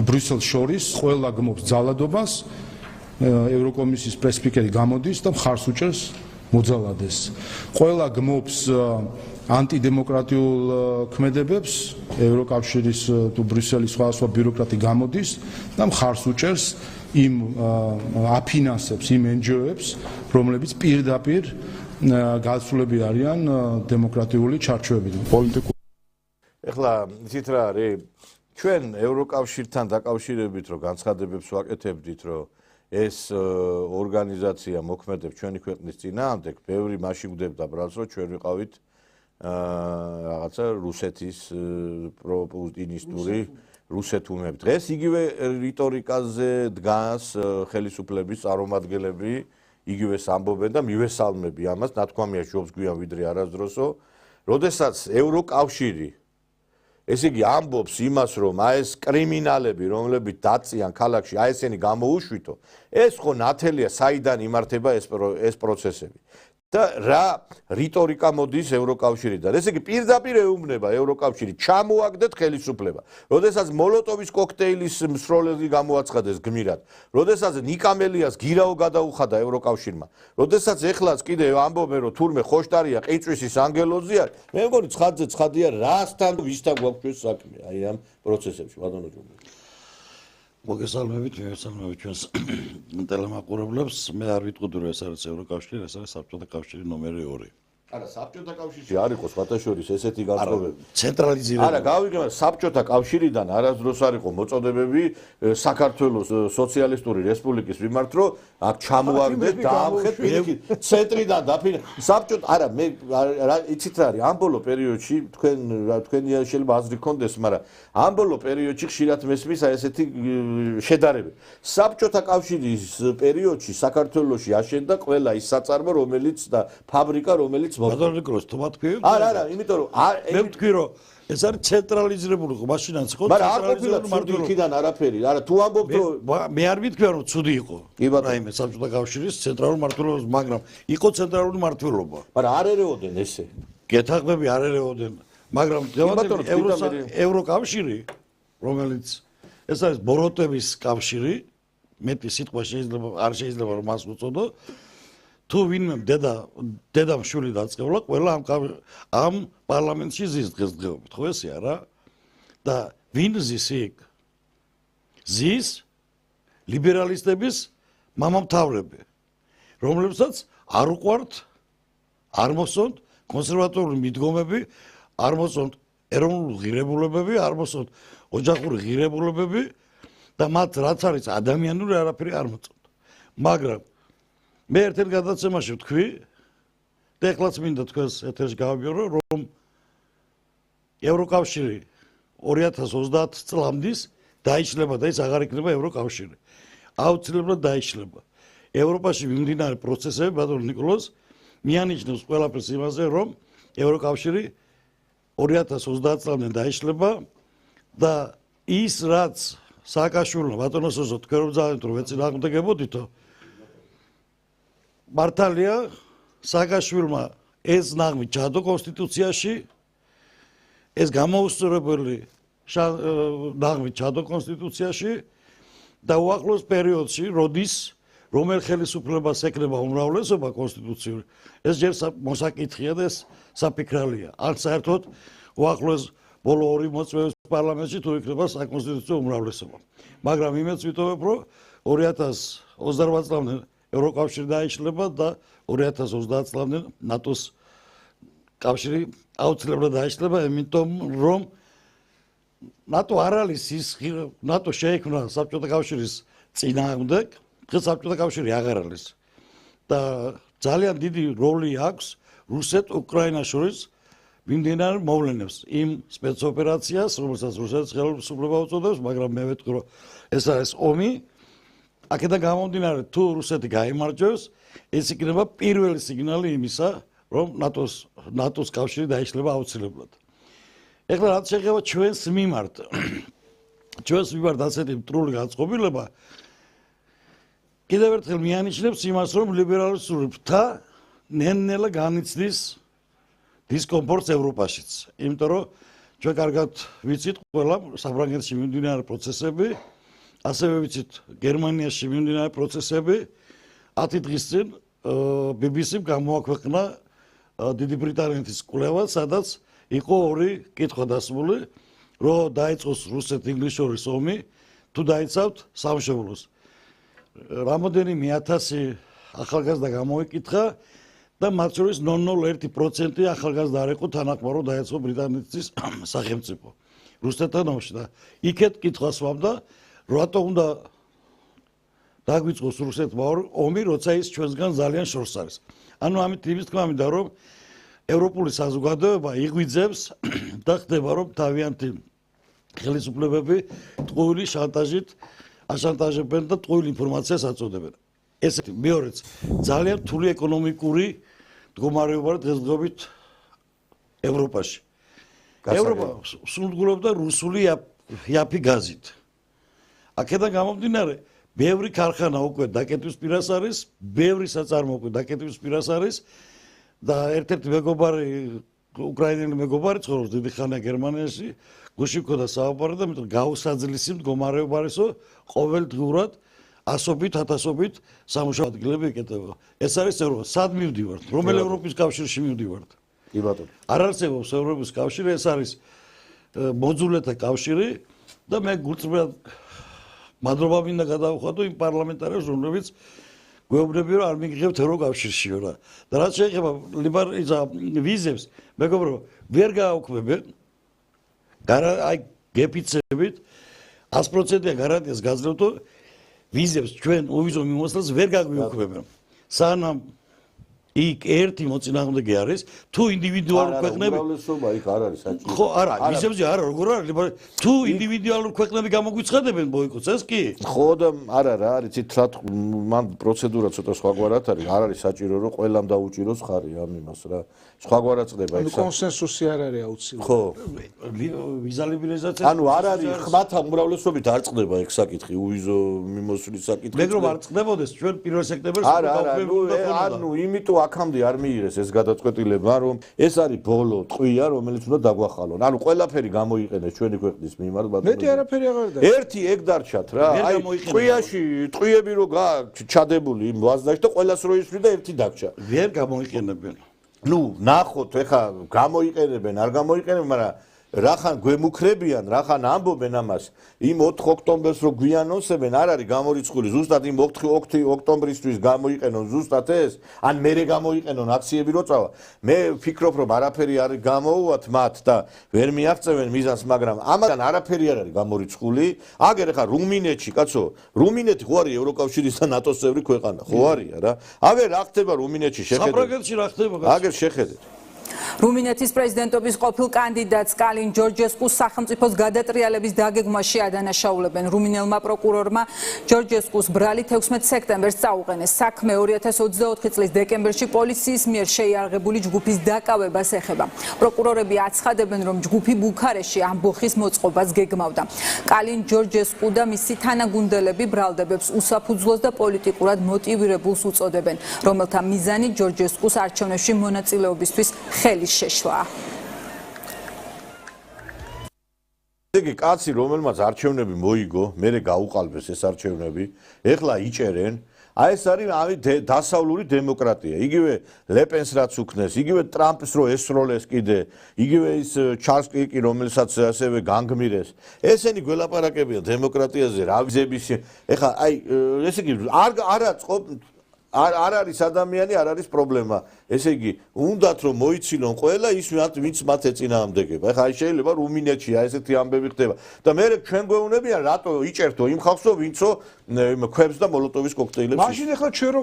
ბრიუსელს შორის. ყველა გმობს ძალადობას, ევროკომისიის პრესპიკერი გამოდის და მხარს უჭერს მოძალადეს. ყველა გმობს ანტიდემოკრატიულ ქმედებებს, ევროკავშირის თუ ბრიუსელის სხვადასხვა ბიუროკრატი გამოდის და მხარს უჭერს იმ აფინანსებს, იმ NGO-ებს, რომლებიც პირდაპირ გასულები არიან დემოკრატიული ჩარჩოებით. ეხლა იცით რა არის? ჩვენ ევროკავშირთან დაკავშირებით რომ განცხადებებს ვაკეთებდით, რომ ეს ორგანიზაცია მოქმედებს ჩვენი ქვეყნის წინააღმდეგ, ბევრი მაშინ გვდებდა ბრალს, რომ ჩვენ ვიყავით რაღაცა რუსეთის პროპუტინისტური რუსეთუმები. დღეს იგივე რიტორიკაზე დგას ხელისუფლების წარმომადგენლები, იგივეს ამბობენ და მივესალმები ამას, ნათქვამია ჯობს გვიან ვიდრე არასდროსო. როდესაც ევროკავშირი ესე იგი ამბობს იმას, რომ აი ეს კრიმინალები, რომლებიც დაწიან ქალაქში, აი ესენი გამოუშვითო, ეს ხო ნათელია, საიდან იმართება ეს პროცესები. და რა რიტორიკა მოდის ევროკავშირიდან. ესე იგი პირდაპირ ეუბნება ევროკავშირი ჩამოაგდეთ ხელისუფლება. როდესაც მოლოტოვის კოქტეილის მსროლელი გამოაცხადეს გმირად, როდესაც ნიკამელიას გირაო გადაუხადა ევროკავშირმა, როდესაც ეხლაც კიდე ამბობენ რომ თურმე ხოშტარია ყიწვისის ანგელოზია, მე მგონი ცხადზე ცხადია რასთან ვისთან გვაქვს ჩვენ საქმე აი ამ პროცესებში ბატონო ჯუმბი. მოგესალმებით, მივესალმებით ჩვენს ტელემაყურებლებს. მე არ ვიტყოდი რომ ეს არის ევროკავშირი, ეს არის საბჭოთა კავშირი ნომერი 2. არა, საბჭოთა კავშირში არ იყო სხვათა შორის ესეთი განწყობები. ცენტრალიზირებული. არა, გავიგებთ, საბჭოთა კავშირიდან არასდროს არ იყო მოწოდებები საქართველოს სოციალისტური რესპუბლიკის მიმართ, რომ აქ ჩამოაგდეთ, დაამხეთ პირიქით, ცენტრიდან დაფინე. საბჭოთა, არა, მე იცით რა არის, ამ ბოლო პერიოდში თქვენი შეიძლება აზრი გქონდეს, მაგრამ ამ ბოლო პერიოდში ხშირად მესმის აი ესეთი შედარებები. საბჭოთა კავშირის პერიოდში საქართველოში აშენდა ყველა ის საწარმო, რომელიც და ფაბრიკა, რომელიც ბატონო ნიკოლოზ, თუმცა თქვი? არა, იმიტომ რომ მე ვთქვი რომ ეს არის ცენტრალიზირებული ხო, მაშინაც ხო? მაგრამ არ ყოფილა ცუდი იქიდან არაფერი. არა, თუ ამბობთ რომ მე არ ვიტყვია რომ ცუდი იყო. რაიმე საბჭოთა კავშირის ცენტრალური მმართველობის, მაგრამ იყო ცენტრალური მმართველობა. მაგრამ არ ერეოდნენ ესე. გეთახმები არ ერეოდნენ, მაგრამ ევროკავშირი, რომელიც ეს არის ბოროტების კავშირი, მეტი სიტყვა შეიძლება არ შეიძლება რომ მას უწოდო. თუ ვინმე დედამ შვილი დაწყევლა, ყველა ამ პარლამენტში ზის დღესდღეობით, ხო ესეა რა? და ვინ ზის იქ? ზის ლიბერალისტების მამამთავრები, რომლებსაც არ უყვართ, არ მოსწონთ კონსერვატორული მიდგომები, არ მოსწონთ ეროვნული ღირებულებები, არ მოსწონთ ოჯახური ღირებულებები და მათ რაც არის ადამიანური არაფერი არ მოწონთ. მაგრამ მე ერთ-ერთ გადაცემაში ვთქვი და ეხლაც მინდა თქვენს ეთერში გავაბიორო, რომ ევროკავშირი 2030 წლამდის დაიშლება და ის აღარ იქნება ევროკავშირი. აუცილებლად დაიშლება. ევროპაში მიმდინარე პროცესები, ბატონო ნიკოლოზ, მიანიშნებს ყველაფერს იმაზე, რომ ევროკავშირი 2030 წლამდე დაიშლება და ის რაც სააკაშვილო ბატონო სოზო თქვენ რომ ძალიან თუ ვეწინააღმდეგებოდითო მართალია სააკაშვილმა ეს ნაღმი ჩადო კონსტიტუციაში, ეს გამოუსწორებელი ნაღმი ჩადო კონსტიტუციაში და უახლოს პერიოდში, როდის რომელ ხელისუფლებას ეკნება უმრავლესობა კონსტიტუციური, ეს ჯერ მოსაკითხია და ეს საფიქრალია. ან საერთოდ უახლოს ბოლო 2 მოწვევის პარლამენტში თუ იქნება საკონსტიტუციო უმრავლესობა. მაგრამ იმედს ვიტოვებ, რომ 2028 წლამდე ევროკავშირი დაიშლება და 2030 წლამდე ნატოს კავშირი აუცილებლად დაიშლება, იმიტომ რომ ნატო არ არის ის ნატო შეიქმნა საბჭოთა კავშირის წინააღმდეგ, დღეს საბჭოთა კავშირი აღარ არის და ძალიან დიდი როლი აქვს რუსეთ-უკრაინას შორის მიმდინარე მოვლენებს, იმ სპეცოპერაციას, რომელსაც რუსეთის ხელისუფლება უწოდებს, მაგრამ მე ვეთქვი, რომ ეს არის ომი. აქედან გამომდინარე, თუ რუსეთი გაიმარჯვებს, ეს იქნება პირველი სიგნალი იმისა, რომ ნატოს კავშირი დაიშლება აუცილებლად. ეხლა რაც შეეხება ჩვენს მიმართ, ასეთი მტრული განწყობილება კიდევ ერთხელ მიანიშნებს იმას, რომ ლიბერალისტური ფრთა ნელ-ნელა განიცდის დისკომფორტს ევროპაშიც. იმიტომ რომ ჩვენ კარგად ვიცით ყველა საფრანგეთში მიმდინარე პროცესები, ასევე ვიცით გერმანიაში მიმდინარე პროცესები. 10 დღის წინ BBC-მ გამოაქვეყნა დიდი ბრიტანეთის კვლევა, სადაც იყო 2 კითხვა დასმული, რომ დაიწყოს რუსეთ-ინგლისის შორის ომი, თუ დაიცავთ სამშობლოს. რამოდენიმე 1000 ახალგაზრდა გამოიკითხა და მათ შორის 0.01% ახალგაზრდა არ იყო თანახმად, რომ დაეწყო ბრიტანეთის სახელმწიფო რუსეთთან ომში და იქეთ კითხვას ვამდა, რატო უნდა დაგვიწყოს რუსეთმა ომი, როცა ის ჩვენსგან ძალიან შორს არის. ანუ ამით იმის თქმა მინდა, რომ ევროპული საზოგადოება იღვიძებს და ხდება, რომ თავიანთი ხელისუფლებები ტყუილი შანტაჟით აშანტაჟებენ და ტყუილ ინფორმაციას აწოდებენ. ესეთი მეორეც ძალიან რთული ეკონომიკური მდგომარეობა დღესდღეობით ევროპაში. ევროპა სულგულობდა რუსული იაფი გაზით. აქედან გამომდინარე, ბევრი ქარხანა უკვე დაკეტვის პირას არის, ბევრი საწარმო უკვე დაკეტვის პირას არის და ერთ-ერთი მეგობარი უკრაინელი მეგობარი ცხოვრობს დიდი ხანია გერმანიაში, გუშინ მქონდა საუბარი და მეტყვი გაუსაძლისი მდგომარეობა არის, რომ ყოველდღურად ასობით, ათასობით სამუშაო ადგილები იკეთება. ეს არის ევროპა. სად მივდივართ? რომელ ევროპის კავშირში მივდივართ? კი ბატონო. არ არსებობს ევროპის კავშირი, ეს არის მოძულეთა კავშირი და მე გულწრფელად მადლობა მინდა გადავხადო იმ პარლამენტარებს, რომლებიც გვეუბნები, რომ არ მიგიღებთ ევროკავშირშიო რა. და რაც შეეხება ვიზებს, მეგობრო, ვერ გააუქმებენ. აი გეფიცებით 100%-იან გარანტიას გაძლევთ, რომ ვიზებს ჩვენ უვიზო მიმოსვლას ვერ გაგვიუქმებენ. სანამ იქ ერთი მოწინააღმდეგე არის, თუ ინდივიდუალურ ქვეყნები უმრავლესობა იქ არ არის საჭირო. ხო, არა, ვიზებზე არა, როგორ არის? თუ ინდივიდუალურ ქვეყნები გამოგვიცხადებენ ბოიკოტს, ეს კი? ხო და არა რა, არიცით რა მან პროცედურა ცოტა სხვაგვარად არის, არ არის საჭირო რომ ყველამ დაუჭიროს ხარი ამ იმას რა. სხვაგვარად წდება ანუ ეს. კონსენსუსი არ არის აუცილებელი. ხო. ვიზა ლიბერალიზაცია. ანუ არ არის ხმათა უმრავლესობით არ წდება ეგ საკითხი, უვიზო მიმოსვლის საკითხი. მე რომ არ წდებოდეს ჩვენ 1 სექტემბერს ანუ იმიტომ აქამდე არ მიიღეს ეს გადაწყვეტილება, რომ ეს არის ბოლო ტყვია, რომელიც უნდა დაგვახალონ. ანუ ყველაფერი გამოიყენეს ჩვენი ქვეყნის მიმართ ბატონო. მეტი არაფერი აღარ და. ერთი ეგ დარჩათ რა. აი ტყვიაში, ტყვიები რო გააქვს ჩადებული იმ ვაზნაში და ყველას რო ისვრი და ერთი დაგჭა. ვერ გამოიყენებენ. ნუ ნახოთ, ეხა გამოიყენებენ, არ გამოიყენებენ, მაგრამ რახან გვემუქრებიან, რახან ამბობენ ამას, იმ 4 ოქტომბერს რო გვიანონსებენ, არ არის გამორიცხული ზუსტად იმ 4 ოქტომბრისთვის გამოიყენონ ზუსტად ეს, ან მერე გამოიყენონ აქციები რო წავა. მე ვფიქრობ, რომ არაფერი არ გამოუვათ მათ და ვერ მიაღწევენ მიზანს, მაგრამ ამაგან არაფერი არ არის გამორიცხული. აგერ ეხა რუმინეთში, კაცო, რუმინეთი ხო არის ევროკავშირის და ნატოს წევრი ქვეყანა, ხო არია რა. აგერ რა ხდება რუმინეთში შეხედეთ. საფრანგეთში რა ხდება? აგერ შეხედეთ. რუმინეთის პრეზიდენტობის ყოფილ კანდიდატს კალინ ჯორჯესკუს სახელმწიფოს გადატრიალების დაგეგმვაში ადანაშაულებენ. რუმინელმა პროკურორმა ჯორჯესკუს ბრალი 16 სექტემბერს წაუყენეს. საქმე 2024 წლის დეკემბერში პოლიციის მიერ შეიარაღებული ჯგუფის დაკავებას ეხება. პროკურორები აცხადებენ, რომ ჯგუფი ბუქარესტში ამბოხის მოწყობას გეგმავდა. კალინ ჯორჯესკუ და მისი თანაგუნდელები ბრალდებებს უსაფუძვლოს და პოლიტიკურად მოტივირებულს უწოდებენ, რომელთა მიზანი ჯორჯესკუს არჩევნებში მონაწილეობისთვის ხელის შეშლა. იგი კაცი, რომელმაც არჩევნები მოიგო, მერე გაუყალბეს ეს არჩევნები, ეხლა იჭერენ. აი ეს არის დასავლური დემოკრატია. იგივე ლეპენს რაც უქნეს, იგივე ტრამპს რო ესროლეს კიდე, იგივე ის ჩარლს კიკი, რომელსაც ასევე განგმირეს. ესენი გველაპარაკებიან დემოკრატიაზე, რა ვიზების. ეხლა აი ესე იგი არა წყობ არ არის ადამიანი, არ არის პრობლემა. ესე იგი, უნდათ რომ მოიცილონ ყველა ის ვინც მათ ეწინააღმდეგება. ეხლა აი შეიძლება რუმინეთში ესეთი ამბები ხდება. და მე ჩვენ გვეუბნებიან, რატო იჭერთო იმ ხალხსო, ვინცო ქვებს და მოლოტოვის კოქტეილებს. მაშინ ეხლა ჩვენ რო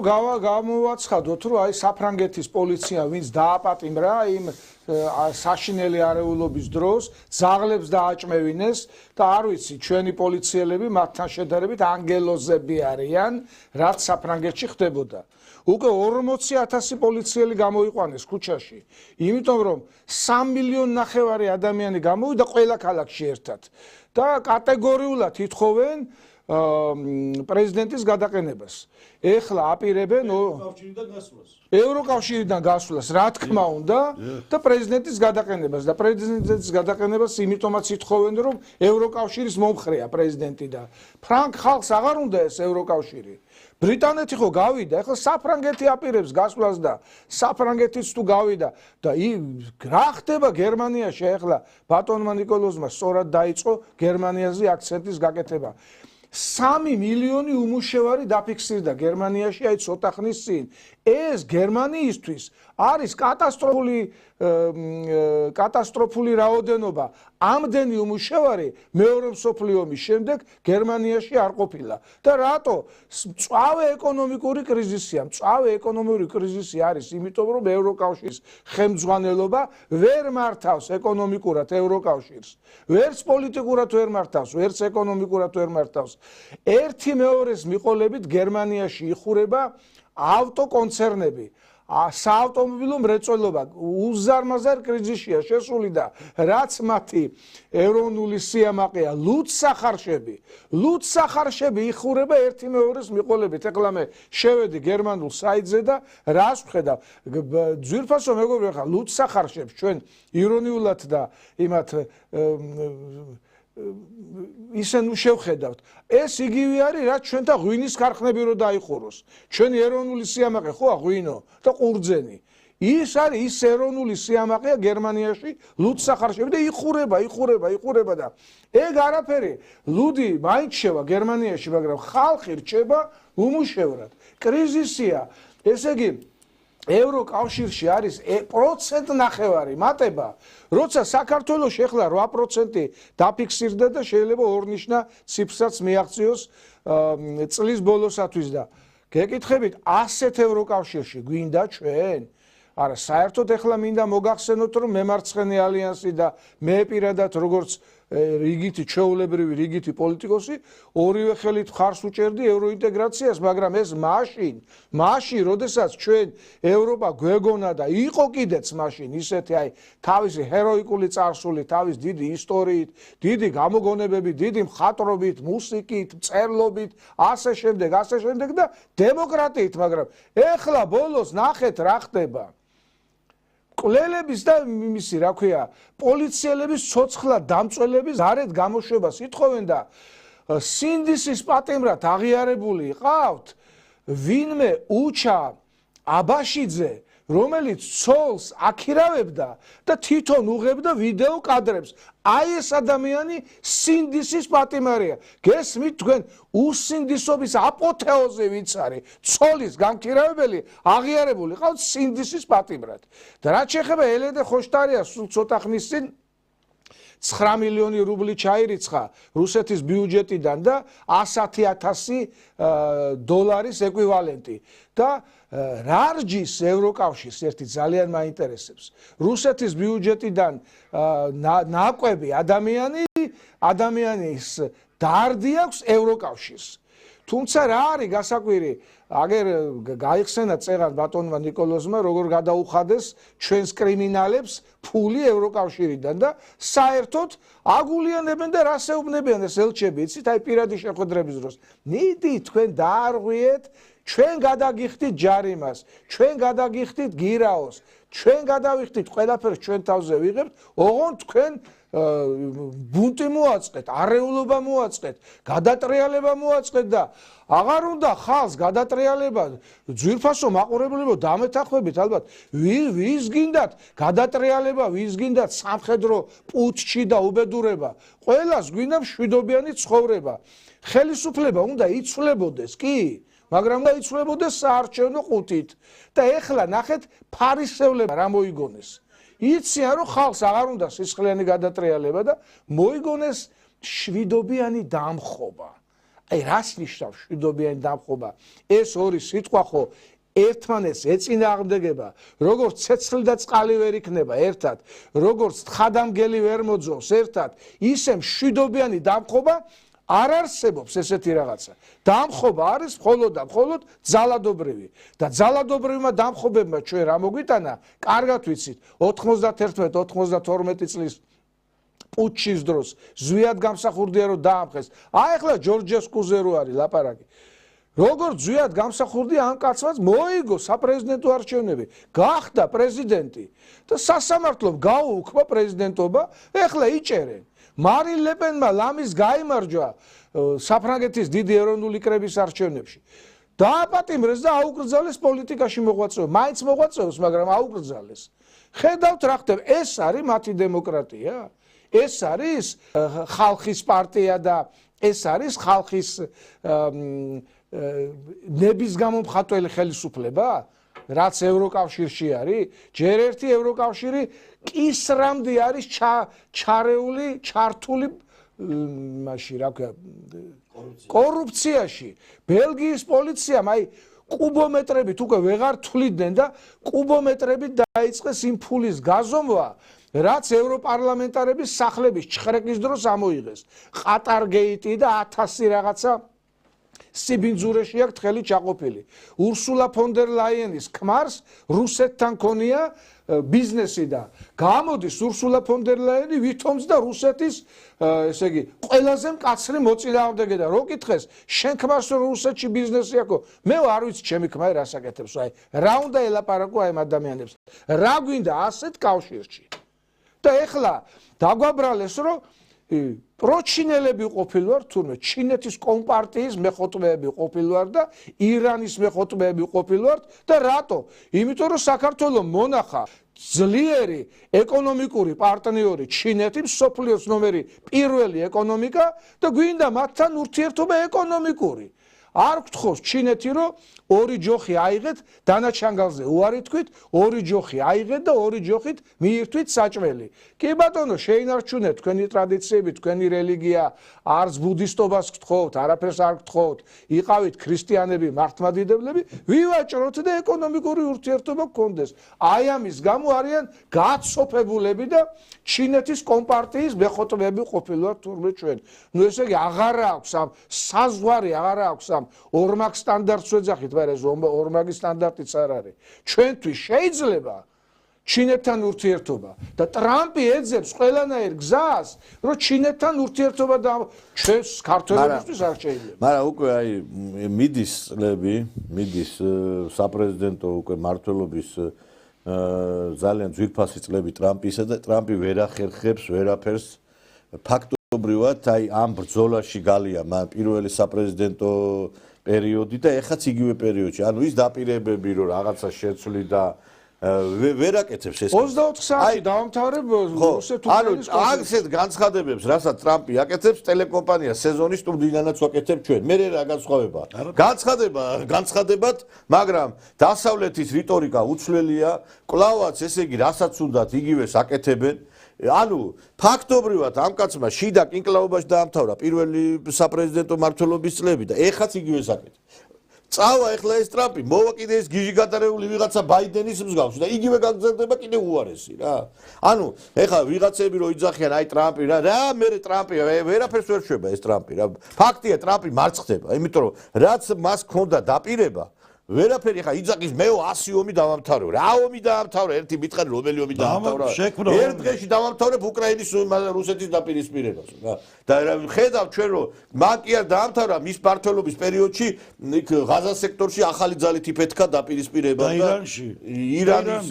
გამოვაცხადოთ, რომ აი საფრანგეთის პოლიცია ვინც დააპატიმრა იმ საშინელი არეულობის დროს ზაღლებს დააჭმევინეს და არ ვიცი ჩვენი პოლიციელები მათთან შედარებით ანგელოზები არიან, რაც საფრანგეთში ხდებოდა. უკვე 40,000 პოლიციელი გამოიყვანეს ქუჩაში, იმიტომ რომ 3,5 მილიონი ადამიანი გამოვიდა ყველა ქალაქში ერთად და კატეგორიულად ითხოვენ პრეზიდენტის გადაყენებას. ეხლა აპირებენ ევროკავშირიდან გასვლას, რა თქმა უნდა, და პრეზიდენტის გადაყენებას და პრეზიდენტის გადაყენებას იმიტომაც ითხოვენ, რომ ევროკავშირის მომხრეა პრეზიდენტი და ფრანგ ხალხს აღარ უნდა ეს ევროკავშირი. ბრიტანეთი ხო გავიდა, ეხლა საფრანგეთი აპირებს გასვლას და საფრანგეთიც თუ გავიდა და რა ხდება გერმანიაში ეხლა ბატონმა ნიკოლოზმა სწორად დაიწყო გერმანიაზე აქცენტის გაკეთება. 3 მილიონი უმუშევარი დაფიქსირდა გერმანიაში აი ცოტა ხნის წინ. ეს გერმანიისთვის არის კატასტროფული რაოდენობა. ამდენი უმუშევარი მეორე მსოფლიო ომის შემდეგ გერმანიაში არ ყოფილა. და რატო? მწვავე ეკონომიკური კრიზისია. მწვავე ეკონომიკური კრიზისი არის, იმიტომ რომ ევროკავშირის ხელმძღვანელობა ვერ მართავს ეკონომიკურად ევროკავშირს. ვერც პოლიტიკურად ვერ მართავს, ვერც ეკონომიკურად ვერ მართავს. ერთი მეორეს მიყოლებით გერმანიაში იხურება ავტოკონცერნები. საავტომობილო მრეწველობა უზარმაზარ კრიზისშია შესული და რაც მათი ეროვნული სიამაყეა ლუდსახარშები იხურება ერთი მეორეს მიყოლებით. ეხლა მე შევედი გერმანულ საიტზე და რას ვხედავ ძვირფასო მეგობრებო, ხა ლუდსახარშებს ჩვენ ირონიულად და იმათ ისე ნუ შევხედავთ. ეს იგივე არის რაც ჩვენთა ღვინის ქარხნები რო დაიხუროს. ჩვენი ეროვნული სიამაყე ხო ღვინო და ყურძენი. ის არის ის ეროვნული სიამაყეა გერმანიაში ლუდსახარშები და იხურება და ეგ არაფერი ლუდი მაინც შევა გერმანიაში, მაგრამ ხალხი რჩება უმუშევრად. კრიზისია. ესე იგი ევროკავშირში არის 1.5% მატება, როცა საქართველოში ახლა 8% დაფიქსირდა და შეიძლება ორნიშნა ციფრსაც მიაღწიოს წლის ბოლოსათვის და გეკითხებით ასეთ ევროკავშირში გვინდა ჩვენ? არა, საერთოდ ახლა მინდა მოგახსენოთ, რომ მემარცხენე ალიანსი და მე პირადად როგორც რიგითი ჩვეულებრივი რიგითი პოლიტიკოსი ორივე ხელით მხარს უჭერდი ევროინტეგრაციას, მაგრამ ეს მაშინ, როდესაც ჩვენ ევროპა გვეგონა და იყო კიდეც მაშინ ისეთი თავისი ჰეროიკული წარსული, თავის დიდი ისტორიით, დიდი გამოგონებებით, დიდი მხატვრობით, მუსიკით, მწერლობით, ასე შემდეგ და დემოკრატიით, მაგრამ ეხლა ბოლოს ნახეთ რა ხდება. კვლელების და მისი რა ქვია პოლიციელების ცოცხლად დამწველების გარეთ გამოშვებას ითხოვენ და სინდისის პატიმრად აღიარებული ყავთ ვინმე უჩა აბაშიძე, რომელიც ცოლს აქირავებდა და თვითონ უღებდა ვიდეო კადრებს. აი ეს ადამიანი სინდისის პატიმარია. გესმით თქვენ უსინდისობის აპოთეოზე ვინც არის? ცოლის გამქირავებელი აღიარებული ყავთ სინდისის პატიმრად. და რაც შეეხება ელენე ხოშტარიას სულ ცოტა ხნის წინ 9 მილიონი რუბლი ჩაირიცხა რუსეთის ბიუჯეტიდან და 110,000 დოლარის ეკვივალენტი და რარჯის ევროკავშირს ერთი ძალიან მაინტერესებს. რუსეთის ბიუჯეტიდან ნაკვები ადამიანის დარდი აქვს ევროკავშირს. თუმცა რა არის გასაკვირი, აგერ გაიხსენა წერან ბატონმა ნიკოლოზმა, როგორ გადაუხადეს ჩვენს კრიმინალებს ფული ევროკავშირიდან და საერთოდ აგულიანებენ და რას ეუბნებიან ეს ელჩები, იცით, აი პირადი შეხვედრების დროს. მიდი თქვენ დაარღვიეთ, ჩვენ გადაგიხდით ჯარიმას, ჩვენ გადაგიხდით გირაოს, ჩვენ გადავიხდით ყველაფერს ჩვენ თავზე ვიღებთ, ოღონდ თქვენ ბუნტი მოაწყეთ, არეულობა მოაწყეთ, გადატრიალება მოაწყეთ და აღარ უნდა ხალხს გადატრიალება, ძვირფასო მაყურებლებო დამეთანხმებით ალბათ, ვის გინდათ გადატრიალება, ვის გინდათ სამხედრო პუტჩი და უბედურება, ყველას გვინდა მშვიდობიანი ცხოვრება. ხელისუფლება უნდა იცვლებოდეს, კი, მაგრამ უნდა იცვლებოდეს საარჩევნო ყუთით და ეხლა ნახეთ ფარისევლება რა მოიგონეს. იციან რომ ხალხს აღარ უნდა სისხლიანი გადატრიალება და მოიგონეს შვიდობიანი დამხობა. აი რას ნიშნავს შვიდობიანი დამხობა? ეს ორი სიტყვა ხო ერთმანეთს ეწინააღმდეგება, როგორც ცეცხლი და წყალი ვერ იქნება ერთად, როგორც თხადამგელი ვერ მოძოს ერთად, ისე მშვიდობიანი დამხობა არ არსებობს ესეთი რაღაცა. დამხობა არის მხოლოდ და მხოლოდ ძალადობრივი და ძალადობრივმა დამხობებმა ჩვენ რა მოგვიტანა? კარგად ვიცით, 91-92 წლის პუტჩის დროს ზვიად გამსახურდია რომ დაამხეს. აი ახლა ჯორჯესკუზე რო არის ლაპარაკი. როგორც ზვიად გამსახურდია ამ კაცმაც მოიგო საპრეზიდენტო არჩევნები, გახდა პრეზიდენტი და სასამართლომ გაუუქმა პრეზიდენტობა, ეხლა იჭერენ. მარინ ლეპენმა ლამის გაიმარჯვა საფრანგეთის დიდი ეროვნული კრების არჩევნებში. დააპატიმრეს და აუკრძალეს პოლიტიკაში მოღვაწეობა. მაინც მოღვაწეობს, მაგრამ აუკრძალეს. ხედავთ რა ხდება, ეს არის მათი დემოკრატია? ეს არის ხალხის პარტია და ეს არის ხალხის ნების გამომხატველი ხელისუფლება? რაც ევროკავშირში არის, ჯერ ერთი ევროკავშირი კისრამდე არის ჩართული მაშინ რა ქვია კორუფციაში. ბელგიის პოლიციამ აი კუბომეტრებით უკვე ვეღარ თვლიდნენ და კუბომეტრებით დაიწყეს იმ ფულის გაზომვა, რაც ევროპარლამენტარების სახლების ჩხრეკის დროს ამოიღეს. ყატარგეიტი და 1000 რაღაცა სიბინძურეში აქვს ხელი ჩაყოფილი. ურსულა ფონ დერ ლაიენის ქმარს რუსეთთან ქონია ბიზნესი და გამოდის ურსულა ფონ დერ ლაიენი ვითომს და რუსეთის ესე იგი ყველაზე მკაცრი მოწინააღმდეგე და რო კითხეს შენ ქმარს რუსეთში ბიზნესი აქვს მე არ ვიცი ჩემი ქმარი რას აკეთებს აი რა უნდა ელაპარაკო აი ამ ადამიანებს რა გვინდა ასეთ კავშირში და ეხლა დაგვაბრალეს რომ პროჩინელები ყოფილვარ თურმე ჩინეთის კომპარტიის მეხოტვეები ყოფილვარ და ირანის მეხოტვეები ყოფილვარ და რატო? იმიტომ რომ საქართველოს მონახა ძლიერი ეკონომიკური პარტნიორი ჩინეთი მსოფლიოს ნომერი პირველი ეკონომიკა და გვინდა მათთან ურთიერთობა ეკონომიკური არ გთხოვს ჩინეთი რომ ორი ჯოხი აიღეთ დანაჩანგალზე უარი თქვით ორი ჯოხი აიღეთ და ორი ჯოხით მიირთვით საჭმელი კი ბატონო შეინარჩუნეთ თქვენი ტრადიციები თქვენი რელიგია არც ბუდისტობას გთხოვთ არაფერს არ გთხოვთ იყავით ქრისტიანები მართლმადიდებლები ვივაჭროთ და ეკონომიკური ურთიერთობა გქონდეს აი ამის გამო არიან გაცოფებულები და ჩინეთის კომპარტიის მეხოტვეები ყოფილვართ თურმე ჩვენ ნუ ესე იგი აღარ აქვს ამ საზღვარი აღარ აქვს ამ ორმაგ სტანდარტს ვეძახით მაგრამ ეს ორმაგი სტანდარტიც არ არის ჩვენთვის შეიძლება ჩინეთთან ურთიერთობა და ტრამპი ეძებს ყველანაირ გზას რომ ჩინეთთან ურთიერთობა და ჩვენს ქართველებისთვის არ შეიძლება მაგრამ უკვე აი მიდის წლები მიდის საპრეზიდენტო უკვე მმართველობის ძალიან ძვირფასი წლები ტრამპისა და ტრამპი ვერ ახერხებს ვერაფერს ფაქტობრივად აი ამ ბრძოლაში გალია მან პირველი საპრეზიდენტო პერიოდი და ეხაც იგივე პერიოდში ანუ ის დაპირებები რომ რაღაცა შეცვლი და ვერ აკეთებს ეს 24 საათი დავამთავრებ რუსეთ-უკრაინის ასეთ განცხადებებს რასაც ტრამპი აკეთებს ტელეკომპანია სეზონის სტუდიიდანაც ვაკეთებ ჩვენ მე რა განსხვავება განცხადებად მაგრამ დასავლეთის რიტორიკა უცვლელია კლავაც ესე იგი რასაც უნდათ იგივეს აკეთებენ ანუ ფაქტობრივად ამ კაცმა შიდა კინკლაობაში დაამთავრა პირველი საპრეზიდენტო მმართველობის წლები და ეხაც იგივეს აკეთებს წავა ეხლა ეს ტრამპი მოვა კიდე ეს გიჟი გადარეული ვიღაცა ბაიდენის მსგავს და იგივე გაგრძელდება კიდე უარესი რა ანუ ეხლა ვიღაცები რო იძახიან აი ტრამპი რა მე ტრამპი ვერაფერს ვერ შვება ეს ტრამპი რა ფაქტია ტრამპი მარცხდება იმიტომ რომ რაც მას ჰქონდა დაპირება ვერაფერი ხა იძახის მე 100 ომი დავამთავრებ რა ომი დავამთავრებ ერთი მითხარი რომელი ომი დავამთავრებ ერთ დღეში დავამთავრებ უკრაინის რუსეთის დაპირისპირებას რა და ხედავ ჩვენ რომ მან კი არ დაამთავრა მის მმართველობის პერიოდში იქ ღაზას სექტორში ახალი ძალით იფეთქა დაპირისპირება და ირანის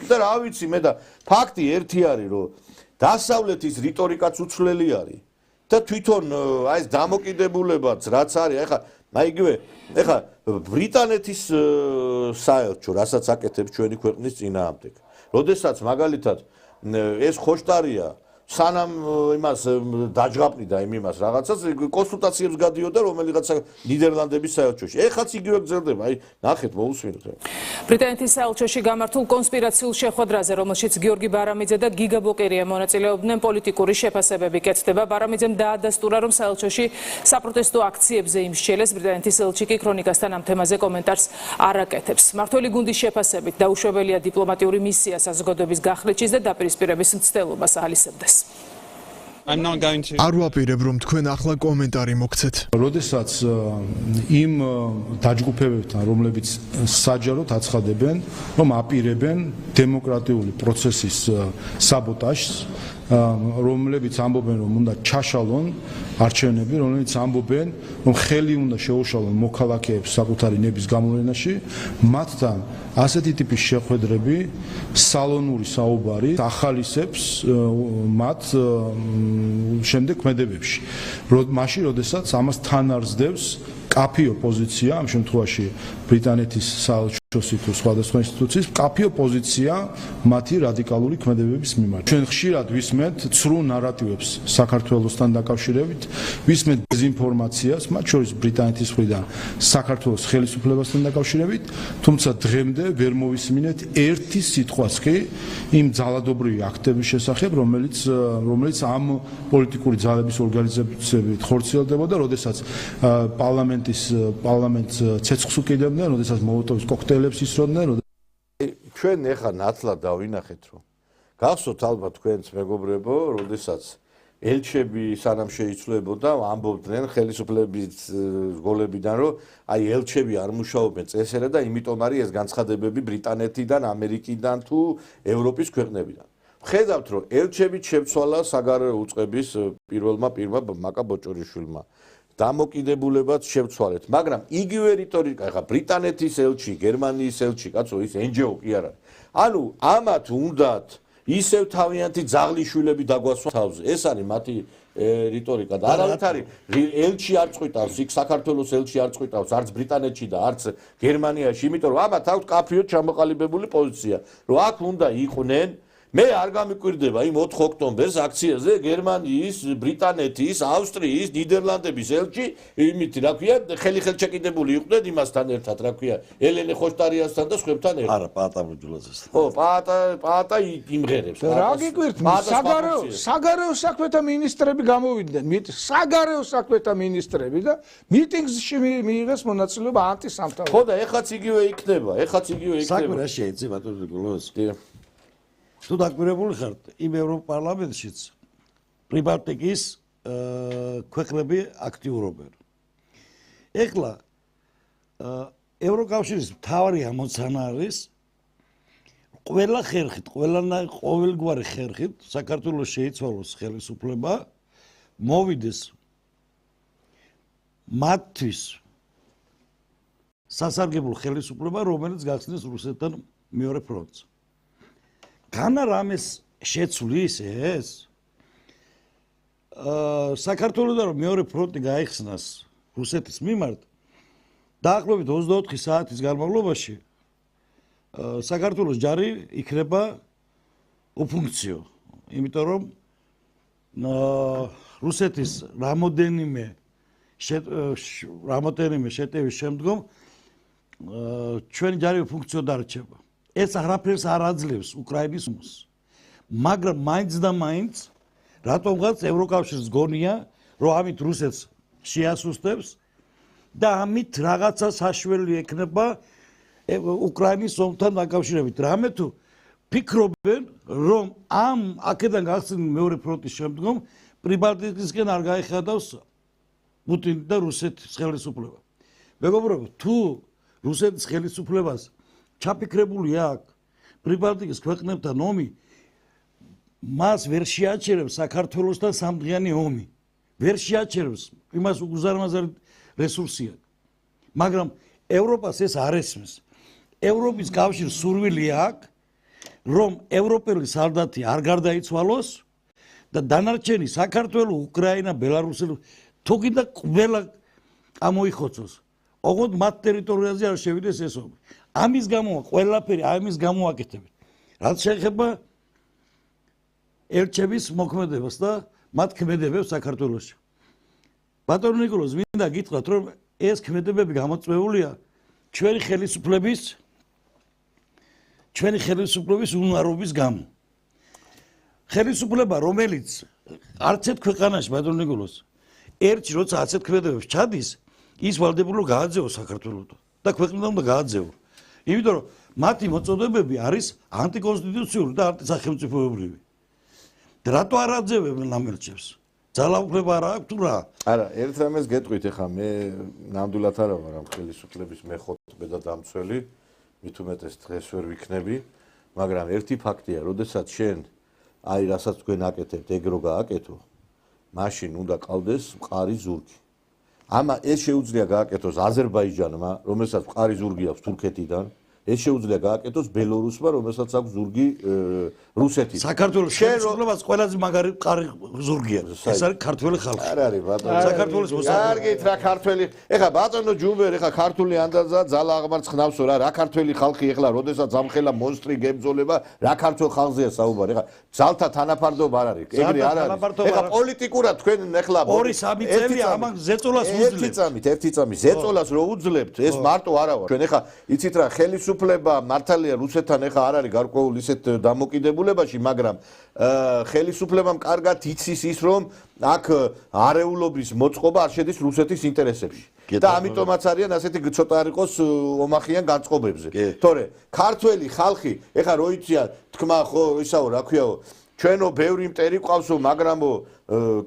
და რა ვიცი მე და ფაქტი ერთი არის რომ დასავლეთის რიტორიკაც უცვლელი არის და თვითონ აი ეს დამოკიდებულებაც რაც არის ახლა აი იგივე ეხლა ბრიტანეთის საელჩო რასაც აკეთებს ჩვენი ქვეყნის წინააღმდეგ. როდესაც მაგალითად ეს ხოშტარია სანამ იმას დაჯღაპნიდა იმას რაღაცას კონსულტაციებს გადიოდა რომელიღაცა ნიდერლანდების საელჩოში. ეხაც იგივე გრძელდება. აი ნახეთ მოусმინოთ. ბრიტანეთის საელჩოში გამართულ კონსპირაციულ შეხვედრაზე, რომელშიც გიორგი ბარამიძე და გიგა ბოკერია მონაწილეობდნენ, პოლიტიკური შეფასებები კეთდება. ბარამიძემ დაადასტურა, რომ საელჩოში საპროტესტო აქციებზე იმსჩელეს. ბრიტანეთის ელჩი კი ქრონიკასთან ამ თემაზე კომენტარს არ აკეთებს. მმართველი გუნდის შეფასებით დაუშვებელია დიპლომატიური მისია საზოგადოების გახლეჩის და დაპირისპირების მცდელობას აალისებდეს. არ ვაპირებ რომ თქვენ ახლა კომენტარი მოგცეთ. როდესაც იმ დაჯგუფებებთან, რომლებიც საჯაროდ აცხადებენ, რომ აპირებენ დემოკრატიული პროცესის საბოტაჟს, რომლებიც ამბობენ, რომ უნდა ჩაშალონ არჩევნები, რომლებიც ამბობენ, რომ ხელი უნდა შეუშალონ მოქალაქეებს საკუთარი ნების გამოვლენაში, მათთან ასეთი ტიპის შეხვედრები, სალონური საუბარი ახალისებს მათ შემდეგ ქმედებებში. მაშინ, როდესაც ამას თან არსდევს კაფეო პოზიცია, ამ შემთხვევაში ბრიტანეთის საელჩოსი თუ სხვადასხვა ინსტიტუციის კაფეო პოზიცია მათი რადიკალური ქმედებების მიმართ. ჩვენ ხშირად ვისმენთ ცრუ ნარატივებს საქართველოსთან დაკავშირებით, ვისმენთ დეზინფორმაციას, მათ შორის ბრიტანეთის მხრიდან საქართველოს ხელისუფლებასთან დაკავშირებით, თუმცა დღემდე ვერ მოვისმინეთ ერთი სიტყვაც კი იმ ძალადობრივი აქტების შესახებ, რომელიც ამ პოლიტიკური ძალების ორგანიზაციებით ხორციელდებოდა, როდესაც პარლამენტს ცეცხლს უკიდებდნენ, როდესაც მოლოტოვის კოქტეილებს ისროდნენ. ჩვენ ეხლა ნათლად დავინახეთ, რომ გახსოვთ ალბათ თქვენს მეგობრებო, როდესაც ელჩები სანამ შეიცვლებოდა, ამბობდნენ ხელისუფლების გოლებიდან, რომ აი ელჩები არ მუშაობენ წესერად და იმიტომ არის ეს განცხადებები ბრიტანეთიდან, ამერიკიდან თუ ევროპის ქვეყნებიდან. ხედავთ, რომ ელჩებით შეცვალა საგარეო უწყების პირველმა მაკა ბოჭორიშვილმა. დამოკიდებულებაც შევცვალეთ, მაგრამ იგივე რიტორიკა, ხა ბრიტანეთის ელჩი, გერმანიის ელჩი, კაცო, ის NGO კი არ არის. ანუ ამათ უნდათ ისევ თავიანთი ძაღლიშვილები დაგვასვან თავზე. ეს არის მათი რიტორიკა და არავით არის ელჩი არ წყვიტავს, იქ საქართველოს ელჩი არ წყვიტავს, არც ბრიტანეთში და არც გერმანიაში, იმიტომ რომ ამათ აქვს კაფიოდ ჩამოყალიბებული პოზიცია, რომ აქ უნდა იყვნენ მე არ გამიკვირდება იმ 4 ოქტომბერს აქციაზე გერმანიის, ბრიტანეთის, ავსტრიის, ნიდერლანდების ელჩი, იმით რა ქვია, ხელჩეკიდებული იყვნენ იმასთან ერთად, რა ქვია, ელენე ხოშტარიასთან და სხვებთან ერთად. არა, პაატა ბუჯულაძესთან. ხო, პაატა იმღერებს. რა გიკვირთ, საგარეო საქმეთა მინისტრები გამოვიდნენ, საგარეო საქმეთა მინისტრები და მიტინგში მიიღეს მონაწილეობა ანტისამთავრობო. ხო და ეხაც იგივე იქნება, საქმე რა შეიძლება ბატონო ნიკოლოზ? თუ დაკვირებული ხართ, იმ ევროპარლამენტშიც პრიბალტიკის ქვეყნები აქტიურობენ. ეხლა ევროკავშირის მთავარი ამოცანა არის ყველა ხერხით, ყოველგვარი ხერხით საქართველოს შეიცვალოს ხელისუფლება, მოვიდეს მათთვის სასარგებლო ხელისუფლება, რომელიც გახსნეს რუსეთთან მეორე ფრონტს. განა რამეს შეცვლის ეს საქართველოსთან მეორე ფრონტი გაიხსნას რუსეთის მიმართ დაახლოებით 24 საათის განმავლობაში საქართველოს ჯარი იქნება უფუნქციო, იმიტომ რომ რუსეთის რამოდენიმე შეტევის შემდგომ ჩვენი ჯარი უფუნქციო დარჩება. ეს არაფერს არ აძლევს უკრაინის ომს. მაგრამ მაინც და მაინც რატომღაც ევროკავშირს გონია, რომ ამით რუსეთს შეასუსტებს და ამით რაღაცა საშველი ექნება უკრაინის ომთან დაკავშირებით. რამე თუ ფიქრობენ, რომ ამ აქედან გახსნილი მეორე ფრონტის შემდგომ პრიბალტიკისკენ არ გაიხადავს პუტინი და რუსეთის ხელისუფლება. მეგობრებო, თუ რუსეთის ხელისუფლებას ჩაფიქრებული აქვს პრიბალტიკის ქვეყნებთან ომი, მას ვერ შეაჩერებს საქართველოსთან სამდღიანი ომი. ვერ შეაჩერებს, იმას უზარმაზარი რესურსი აქვს. მაგრამ ევროპას ეს არ ესმის. ევროპის კავშირს სურვილი აქვს, რომ ევროპელი სარდათი არ გარდაიცვალოს და დანარჩენი საქართველო, უკრაინა, ბელარუსი თუ კიდე ყველა ამოიხოცოს. ოღონდ მათ ტერიტორიაზე არ შევიდეს ეს ომი. ამის გამო ყველაფერი ამის გამო აკეთებენ. რაც შეეხება ელჩების მოქმედებას და მათ ქმედებებს საქართველოში. ბატონო ნიკოლოზ, მინდა გითხრათ, რომ ეს ქმედებები გამოწვეულია ჩვენი ხელისუფლების უნარობის გამო. ხელისუფლება, რომელიც არც ერთ ქვეყანაში, ბატონო ნიკოლოზ, ერთში როცა ასეთ ქმედებებს ჩადის, ის ვალდებულო გააძევოს საქართველოს და ქვეყნიდან უნდა გააძევოს. იმიტომ რომ მათი მოწოდებები არის ანტიკონსტიტუციური და ანტისახელმწიფოებრივი. რატო არ აძევებენ ამ ელჩებს? ძალაუფლება არ აქვს თუ რა? არა, ერთ რამეს გეტყვით, ეხლა მე ნამდვილად არა ვარ ამ ხელისუფლების მეხოთბე და დამცველი, მით უმეტეს დღეს ვერ ვიქნები, მაგრამ ერთი ფაქტია, როდესაც შენ აი რასაც თქვენ აკეთებთ, ეგრო გააკეთო, მაშინ უნდა ყავდეს მყარი ზურგი. ამა ეს შეუძლია გააკეთოს აზერბაიჯანმა, რომელსაც მყარი ზურგი აქვს თურქეთიდან, ეს შეუძლია გააკეთოს ბელორუსმა, რომელსაც აქვს ზურგი რუსეთიდან. საქართველოს ხელისუფლებას ყველაზე მაგარი მყარი ზურგია. ეს არის ქართველი ხალხი. არ არის ბატონო. საქართველოს მოსახლეობთ რა ქართველი. ეხლა ბატონო ჯუმბერ, ეხლა ქართული ანდაზა ძალა აღმართ ხნავსო რა ქართველი ხალხი ეხლა როდესაც ამხელა მონსტრი გებძოლება, რა ქართულ ხალხზეა საუბარი. ეხლა ძალთა თანაფარდობა არ არის. ეგრე არ არის. ეხლა პოლიტიკურად თქვენ ეხლა 2-3 წელი ამან ზეწოლას უძლებთ. ერთი წამი ზეწოლას რო უძლებთ, ეს მარტო არა ვარ. ჩვენ ეხლა იცით რა ხელისუფლება მართალია რუსეთთან ეხლა არ არის გარკვეული ისეთ დამოკიდებულებაში, მაგრამ ხელისუფლებამ კარგად იცის ის, რომ აქ არეულობის მოწყობა არ შედის რუსეთის ინტერესებში. და ამიტომაც არიან ასეთი ცოტა არ იყოს ომახიან განწყობებზე. თორე ქართველი ხალხი ეხლა რო იციან თქმა ხო ისაო რა ქვიაო ჩვენო ბევრი მტერი ყავსო, მაგრამო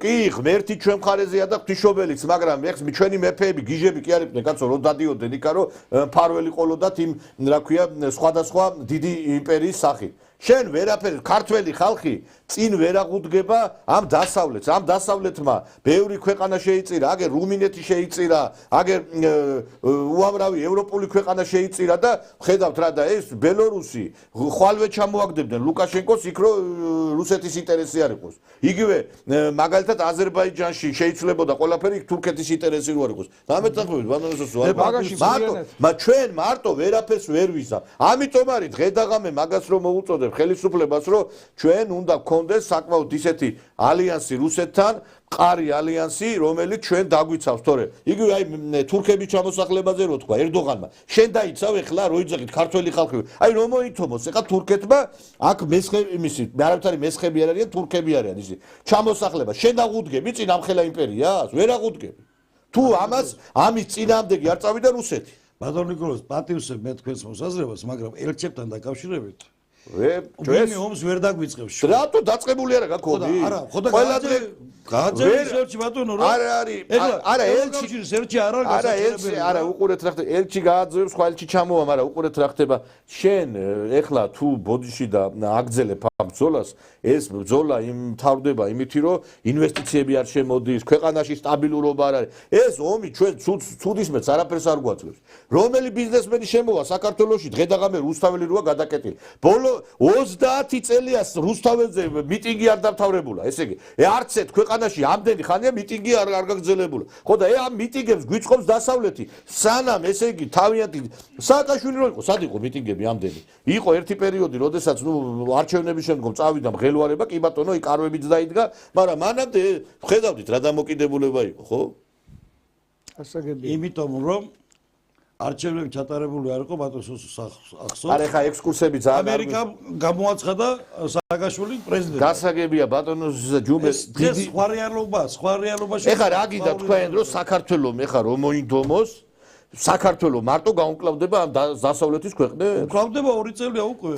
კი ღმერთი ჩვენ მხარეზეა და ღვთისმშობელიც, მაგრამ ეხს ჩვენი მეფეები, გიჟები კი არიყვნენ, კაცო, რომ დადიოდნენ იქა, რომ მფარველი ყოლოდათ იმ, რა ქვია, სხვადასხვა დიდი იმპერიის სახით. შენ ვერაფერ ქართველი ხალხი წინ ვერ აღუდგება ამ დასავლეთს. ამ დასავლეთმა ბევრი ქვეყანა შეიწირა, აგერ რუმინეთი შეიწირა, აგერ უამრავი ევროპული ქვეყანა შეიწირა და ხედავთ რა და ეს ბელორუსი ხვალვე ჩამოაგდებდნენ ლუკაშენკოს იქ რომ რუსეთის ინტერესი არ იყოს. იგივე მაგალითად აზერბაიჯანში შეიცვლებოდა ყველაფერი თურქეთის ინტერესი რო არ იყოს. დამეთანხმებით ბანანოსოს ჩვენ მარტო ვერაფერს ვერ ვიზამ. ამიტომ არის დღედაღამე მაგას რომ მოუწოდებ ხელისუფლებას რომ ჩვენ უნდა გქონდეს საკმაოდ ისეთი ალიანსი რუსეთთან, მყარი ალიანსი, რომელიც ჩვენ დაგვიცავს, თორე იგივე აი თურქების ჩამოსახლებაზე რო თქვა ერდოღანმა. შენ დაიცავ ეხლა რო იძახით ქართველი ხალხი. აი რომ მოითომოს ეხლა თურქეთმა აქ მესხე იმისი, არავითარი მესხები არ არიან, თურქები არიან ისი. ჩამოსახლება. შენ აღუდგები წინ ამხელა იმპერიას? ვერ აღუდგები. თუ ამის წინააღმდეგი არ წავიდა რუსეთი. ბატონ ნიკოლოზ, პატივსებ მე თქვენს მოსაზრებას, მაგრამ ელჩებთან დაკავშირებით ჩვენ ომს ვერ დაგვიწყებს. რატო დაწყებული არა გაქონდი? ყველა დღე გააძევს ელჩი ბატონო რა? არა ელჩი არა უყურეთ რა ხდება. ელჩი გააძევს, სხვა ელჩი ჩამოვა, მაგრამ უყურეთ რა ხდება. შენ ეხლა თუ ბოდიში და აგძელებ ამ ბრძოლას, ეს ბრძოლა იმთავრდება იმითი, რომ ინვესტიციები არ შემოდის, ქვეყანაში სტაბილურობა არ არის. ეს ომი ჩვენ ცუდისმეტს არაფერს არ გვაძლევს. რომელი ბიზნესმენი შემოვა საქართველოში დღედაღამე რუსთაველი როა გადაკეტილი. ბოლო 30 წელია რუსთაველზე მიტინგი არ დამთავრებულა. ესე იგი, არც ერთ ქვეყანაში ამდენი ხანია მიტინგი არ გაგრძელებულა. ხო და ამ მიტინგებს გვიწყობს დასავლეთი. სანამ ესე იგი თავიანთი სააკაშვილი რო იყო, სად იყო მიტინგები ამდენი? იყო ერთი პერიოდი, როდესაც არჩევნების შემდგომ წავიდა მღელვარება, კი ბატონო, იქ კარვებიც დაიდგა, მაგრამ მანამდე ხედავდით რა დამოკიდებულება იყო, ხო? ასაგებია. იმიტომ რომ არჩევნები ჩატარებული არ იყო ბატონს ახსოვს. არა, ხა ექსკურსები ძალიან ამერიკა გამოაცხადა სააკაშვილი პრეზიდენტი. გასაგებია ბატონოს ჯუმეს დიდი სხვა რეალობაში. ეხა რა გინდა თქვენ რომ საქართველოს ეხა რომ მოინდომოს საქართველოს მარტო გაუკლავდება ამ დასავლეთის ქვეყნებს? უკლავდება 2 წელია უკვე.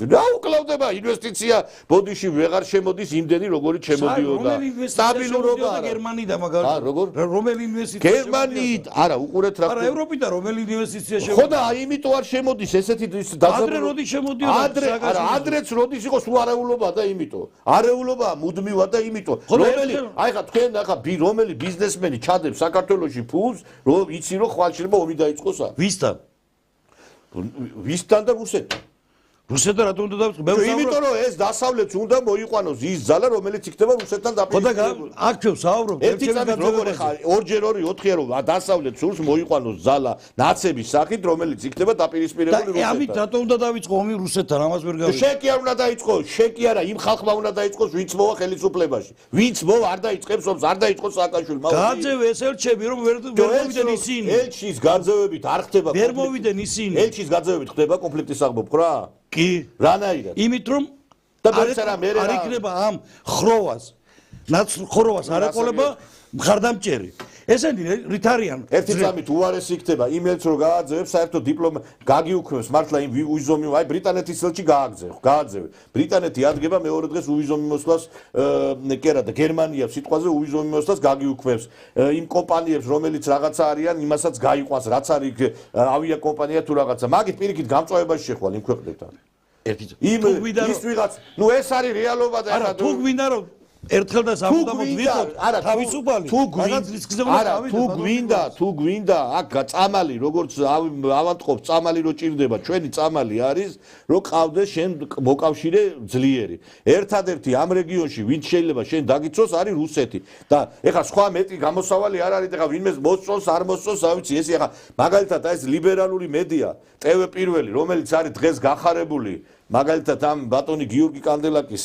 რა უკლავდება? ინვესტიცია ბოდიში ვეღარ შემოდის იმდენი როგორიც შემოდიოდა. სტაბილურობა არა. გერმანიიდან მაგალითად. როგორ? რომელი ინვესტიცია? გერმანიით, არა, უყურეთ რა. არა, ევროპიდან რომელი ინვესტიცია შემოდის? ხო და აიმიტომ არ შემოდის ესეთი ადრე როდი შემოდიოდა? ადრეც როდის იყო სულ არეულობა და იმიტომ. არეულობა მუდმივა და იმიტომ. რომელი აი ხა თქვენ ახლა რომელი ბიზნესმენი ჩადებს საქართველოში ფულს, რომ იცი რომ ხვალ შეიძლება ომი დაიწყოს არ. ვისთან? ვისთან და რუსეთთან. რუსეთთან რატომ უნდა დავიწყო? მე ვსაუბრობ. იმიტომ რომ ეს დასავლეთს უნდა მოიყვანოს ის ძალა, რომელიც იქნება რუსეთთან დაპირისპირებული. აქ ჩვენ ვსაუბრობ. ერთი წამით როგორ ხარ? 2x2 რომ დასავლეთს სურს მოიყვანოს ძალა ნაცების სახით, რომელიც იქნება დაპირისპირებული რუსეთთან. ამით რატომ უნდა დავიწყო ომი რუსეთთან? ამას ვერ გავიგე. შენ კი არ უნდა დაიწყოს, შენ კი არა, იმ ხალხმა უნდა დაიწყოს, ვინც მოვა ხელისუფლებაში. ვინც მოვა არ დაიწყებს ომს, არ დაიწყოს სააკაშვილმა. გააძევე ეს ელჩები რომ ვერ მოვიდნენ ისინი. ელჩის გაძევებით არ ხდება. ვერ მოვიდნენ ისინი. ელჩის გაძევებით ხდება კონფლიქტის აღმოფხ რა? კი. რანაირად? იმით რომ არ იქნება ამ ხროვას არ ეყოლება მხარდამჭერი. ესენი რით არიან? ერთი წამით უარესი იქნება იმელს რომ გააძევებს საერთო დიპლომა გაგიუქმებს მართლა იმ უიზომი აი ბრიტანეთის ელჩი გააძევე. ბრიტანეთი ადგება მეორე დღეს უიზომი მოსვლას კი არა და გერმანია სიტყვაზე უიზომი მოსვლას გაგიუქმებს იმ კომპანიებს რომელიც რაღაცა არიან იმასაც გაიყვანს რაც არის ავიაკომპანია თუ რაღაცა მაგით პირიქით გამწვავებაში შეხვალ იმ ქვეყნებთან. იმ ის ვიღაც ნუ ეს არის რეალობა და არა თუ გვინდა რომ ერთხელ და სამუდამოდ ვიყოთ თავისუფალი თუ გვინდა აქ წამალი როგორც ავანტყოფ წამალი რო ჭირდება ჩვენი წამალი არის რომ ყავდეს შენ მოკავშირე ძლიერი ერთადერთი ამ რეგიონში ვინც შეიძლება შენ დაგიცოს არის რუსეთი და ეხლა სხვა მეტი გამოსავალი არ არის ეხლა ვინმე მოსწონს არ მოსწონს რა ვიცი ეს ეხლა მაგალითად ეს ლიბერალური მედია TV პირველი რომელიც არის დღეს გახარებული მაგალითად ამ ბატონი გიორგი კანდელაკის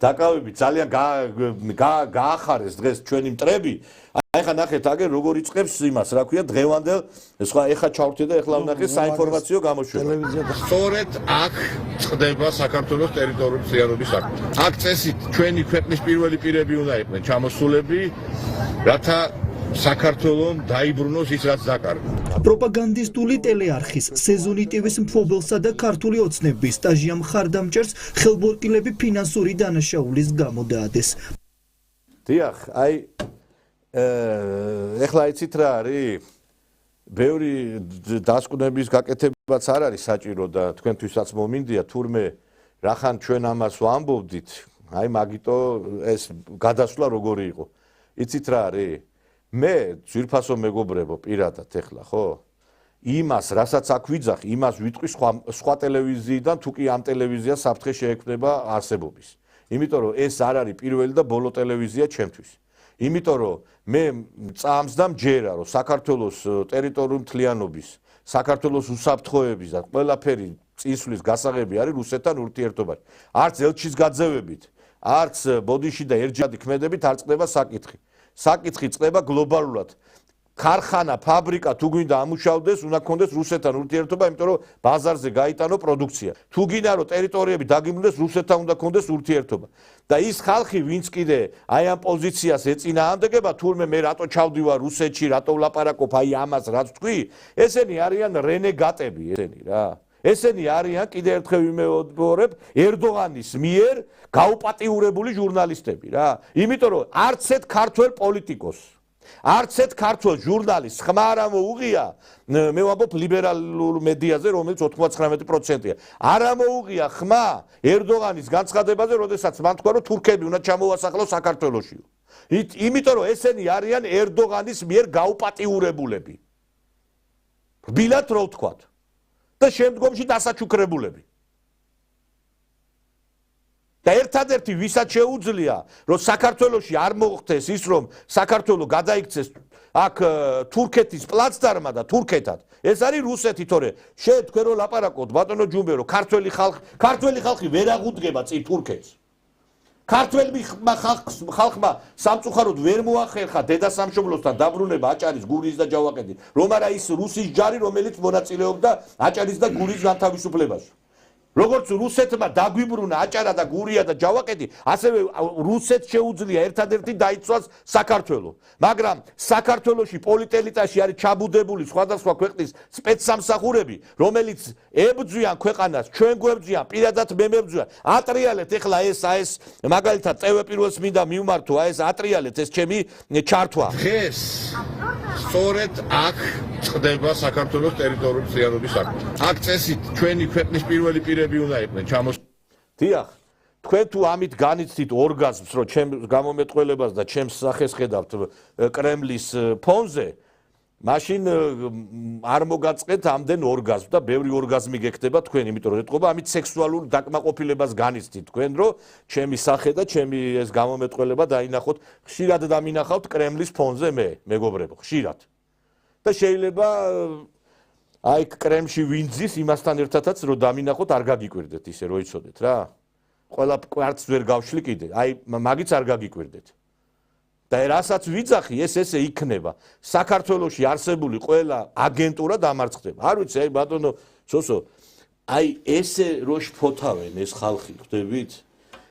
დაკავებით ძალიან გაახარეს დღეს ჩვენი მტრები აი ხა ნახეთ აგერ როგორ იწყებს იმას რა ქვია დღევანდელ სხვა ეხა ჩავრთე და ეხლა ვნახე საინფორმაციო გამოშვება სწორედ აქ წდება საქართველოს ტერიტორიული სიარობის აქტი აქ წესით ჩვენი ქვეყნის პირველი პირები უნდა იყვნენ ჩამოსულები რათა საქართველოს დაიბრუნოს ის რაც დაკარგა. პროპაგანდისტული ტელეარხის სეზონი ტივის მფლობელსა და ქართული ოცნების სტაჟია მხარდამჭერს ხელბორტილები ფინანსური დანაშაულის გამო დაადეს. დიახ, აი ეხლა იცით რა არის? ბევრი დასკვნების გაკეთებაც არ არის საჭირო და თქვენთვისაც მომინდია თურმე რახან ჩვენ ამას ვამბობდით, აი მაგიტო ეს გადასვლა როგორი იყო. იცით რა არის? მე ძვირფასო მეგობრებო პირადად ეხლა ხო? იმას, რასაც აქ ვიძახ, იმას ვიტყვი სხვა ტელევიზიიდან, თუ კი ამ ტელევიზიას საფრთხე შეექმნება არსებობის. იმიტომ რომ ეს არ არის პირველი და ბოლო ტელევიზია ჩემთვის. იმიტომ რომ მე წამს და მჯერა რომ საქართველოს ტერიტორიული მთლიანობის, საქართველოს უსაფრთხოების და ყველაფერი წისვლის გასაღები არის რუსეთთან ურთიერთობაში. არც ელჩის გაძევებით, არც ბოდიში და ერჯადი ქმედებით არ წყდება საკითხი. საკითხი წყდება გლობალურად. ქარხანა, ფაბრიკა თუ გვინდა ამუშავდეს, უნდა გქონდეს რუსეთთან ურთიერთობა, იმიტომ რომ ბაზარზე გაიტანო პროდუქცია. თუ გინდა რომ ტერიტორიები დაგიმლდეს, რუსეთთან უნდა გქონდეს ურთიერთობა. და ის ხალხი, ვინც კიდე აი ამ პოზიციას ეწინააღმდეგება, თურმე მე რატო ჩავდივარ რუსეთში, რატო ვლაპარაკობ აი ამას, რაც თქვი, ესენი არიან რენეგატები, ესენი რა. ესენი არიან კიდე ერთხელ ვიმეორებ ერდოღანის მიერ გაუპატიურებული ჟურნალისტები რა. იმიტომ რომ არც ერთ ქართველ პოლიტიკოს, არც ერთ ქართველ ჟურნალისტს ხმა არ მოუღია, მე ვამბობ ლიბერალურ მედიაზე, რომელიც 99%-ია. არ მოუღია ხმა ერდოღანის განცხადებაზე, როდესაც მან თქვა, რომ თურქები უნდა ჩამოვასახლოს საქართველოშიო. იმიტომ რომ ესენი არიან ერდოღანის მიერ გაუპატიურებულები. რბილად რო ვთქვათ. და შემდგომში დასაჩუქრებულები. და ერთადერთი ვისაც შეუძლია, რომ საქართველოში არ მოხდეს ის, რომ საქართველო გადაიქცეს აქ თურქეთის პლაცდარმა და თურქეთად, ეს არის რუსეთი, თორე შენ თქვენ რო ლაპარაკობთ, ბატონო ჯუმბერო, ქართველი ხალხი ვერ აღუდგება წინ თურქეთს. ქართველი ხალხმა სამწუხაროდ ვერ მოახერხა დედასამშობლოსთან დაბრუნება აჭარის, გურიის და ჯავახეთის, რომ არა ის რუსის ჯარი, რომელიც მონაწილეობდა აჭარის და გურიის განთავისუფლებაში. როგორც რუსეთმა დაგვიბრუნა აჭარა და გურია და ჯავახეთი, ასევე რუსეთს შეუძლია ერთადერთი დაიცვას საქართველო. მაგრამ საქართველოში პოლიტელიტაში არის ჩაბუდებული სხვადასხვა ქვეყნის სპეცსამსახურები, რომელიც ებრძვიან ქვეყანას, ჩვენ გვებრძვიან, პირადად მე მებრძვიან. ატრიალეთ ეხლა ეს მაგალითად წევე პირველს მინდა მივმართო, ეს ატრიალეთ ეს ჩემი ჩართვა. დღეს სწორედ აქ წდება საქართველოს ტერიტორიული მთლიანობის აქტი. აქ წესით ჩვენი ქვეყნის პირველი პირები უნდა იყვნენ დიახ, თქვენ თუ ამით განიცდით ორგაზმს, რომ ჩემს გამომეტყველებას და ჩემს სახეს ხედავთ კრემლის ფონზე, მაშინ არ მოგაწყეთ ამდენ ორგაზმს და ბევრი ორგაზმი გექნება თქვენ, იმიტომ რომ ეთყობა ამით სექსუალურ დაკმაყოფილებას განიცდით თქვენ, რომ ჩემი სახე და ჩემი ეს გამომეტყველება დაინახოთ, ხშირად დამინახავთ კრემლის ფონზე მე, მეგობრებო, ხშირად. და შეიძლება აი კრემში ვინძის იმასთან ერთადაც რომ დამინახოთ არ გაგიკვირდეთ ისე რომ იცოდეთ რა. ყველა კვარტს ვერ გავშლი კიდე. აი მაგიც არ გაგიკვირდეთ. და რასაც ვიძახი, ეს ესე იქნება. საქართველოში არსებული ყველა აგენტურა დამარცხდება. არ ვიცი, აი ბატონო სოსო, აი ესე რო შფოთავენ ეს ხალხი, ხვდებით?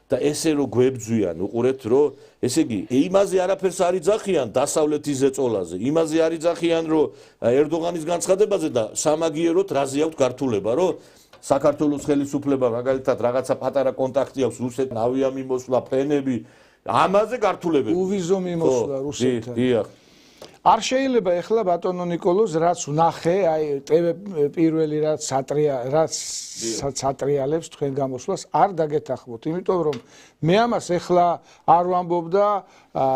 და ესე რო გვებძვიან, უყურეთ რომ ესე იგი იმაზე არაფერს არ იძახიან დასავლეთის ზეწოლაზე, იმაზე არ იძახიან რომ ერდოღანის განცხადებაზე და სამაგიეროდ რაზე აქვს გართულება, რომ საქართველოს ხელისუფლება მაგალითად რაღაცა პატარა კონტაქტი აქვს რუსეთთან, ავიამიმოსვლა, ფრენები, ამაზე გართულებები. უვიზო მიმოსვლა რუსეთთან. დიახ. არ შეიძლება ეხლა ბატონო ნიკოლოზ რაც ვნახე, აი ტევე პირველი რაც სატრიალებს თქვენ გამოსვლას არ დაგეთახმოთ, იმიტომ რომ მე ამას ეხლა არ ვამბობ და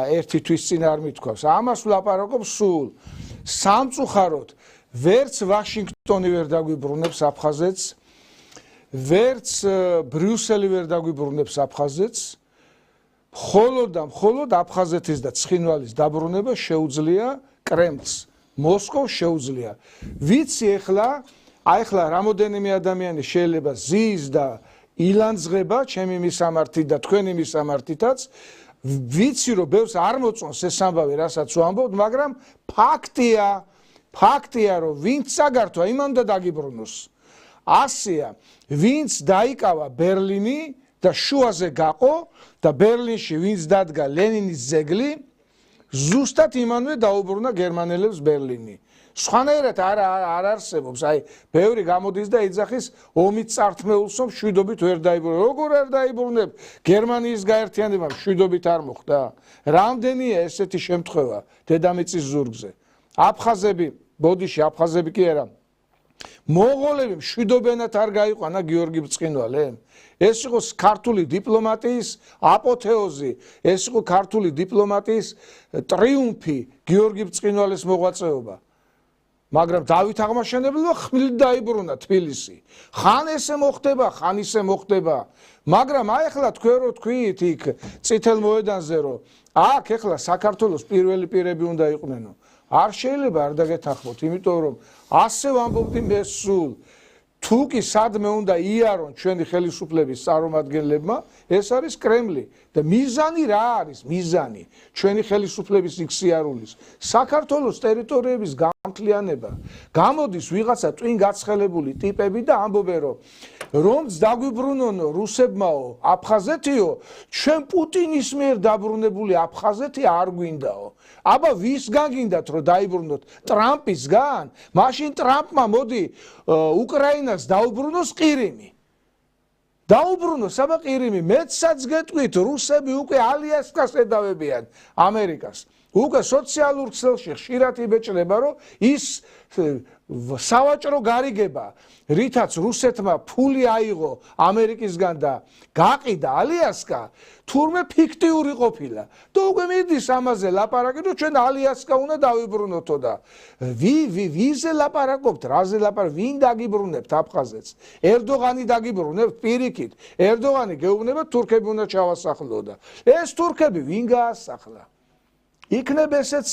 ერთი თვის წინ არ მithქვავს. ამას ვლაპარაკობ სულ. სამწუხაროდ ვერც ვაშინგტონი ვერ დაგვიბრუნებს აფხაზეთს, ვერც ბრიუსელი ვერ დაგვიბრუნებს აფხაზეთს. მხოლოდ აფხაზეთის და ცხინვალის დაბრუნება შეუძლია კრემლს, მოსკოვს შეუძლია. ვიცი ეხლა რამოდენიმე ადამიანი შეიძლება ზის და ილანძღება ჩემი მისამართით და თქვენი მისამართითაც, ვიცი რომ ბევრს არ მოწონს ეს ამბავი, რასაც ვამბობთ, მაგრამ ფაქტია რომ ვინც საგართვა იმან და დაგიბრუნოს. ასეა, ვინც დაიკავა ბერლინი და შუაზე გაყო და ბერლინში ვინც დადგა ლენინის ძეგლი, ზუსტად იმანვე დაუბრუნა გერმანელებს ბერლინი. სხვანაირად არ არსებობს, აი, ბევრი გამოდის და იძახის ომით წართმეულსო მშვიდობით ვერ დაიბრუნა. როგორ არ დაიბრუნებ? გერმანიის გაერთიანება მშვიდობით არ მოხდა. რამდენია ესეთი შემთხვევა დედამიწის ზურგზე? აფხაზები, ბოდიში, აფხაზები კი არა. მონღოლები მშვიდობიანად არ გაიყვანა გიორგი ბრწყინვალემ. ეს იყო ქართული დიპლომატიის აპოთეოზი, ეს იყო ქართული დიპლომატიის ტრიუმფი, გიორგი ბრწყინვალეს მოღვაწეობა. მაგრამ დავით აღმაშენებელმა ხმლით დაიბრუნა თბილისი. ხან ესე მოხდება, ხან ისე მოხდება. მაგრამ აი ახლა თქვენ რო თქვით იქ წითელ მოედანზე რომ აქ ახლა საქართველოს პირველი პირები უნდა იყვნენო. არ შეიძლება არ დაგეთანხმოთ, იმიტომ რომ ასე ვამბობდი მე სულ. თუ კი სადმე უნდა იარონ ჩვენი ხელისუფლების წარმომადგენლებმა, ეს არის კრემლი და მიზანი რა არის? მიზანი ჩვენი ხელისუფლების იქსიარულის საქართველოს ტერიტორიების გამთლიანება. გამოდის ვიღაცა ტვინ გაცხელებული ტიპები და ამბობენ რომ დაგვიბრუნონო რუსებმაო აფხაზეთიო, ჩვენ პუტინის მიერ დაბრუნებული აფხაზეთი არ გვინდაო. აბა ვისგან გინდათ რომ დაიბრუნოთ? ტრამპისგან? მაშინ ტრამპმა მოდი უკრაინას დაუბრუნოს ყირიმი. დაუბრუნოს აბა ყირიმი, მეცაც გეტყვით, რუსები უკვე ალიასკას ედავებიან ამერიკას. უკვე სოციალურ ქსელში ხშირად იბეჭდება, რომ ის სავაჭრო გარიგება, რითაც რუსეთმა ფული აიღო ამერიკისგან და გაყიდა ალიასკა, თურმე ფიქტიური ყოფილა. და უკვე მიდის ამაზე ლაპარაკი, რომ ჩვენ ალიასკა უნდა დავიბრუნოთო და ვიზე ლაპარაკობთ, რაზე ლაპარაკობთ, ვინ დაგიბრუნებთ აფხაზეთს? ერდოღანი დაგიბრუნებთ პირიქით. ერდოღანი გეუბნება თურქები უნდა ჩავასახლო და ეს თურქები ვინ გაასახლა? იქნებ ესეც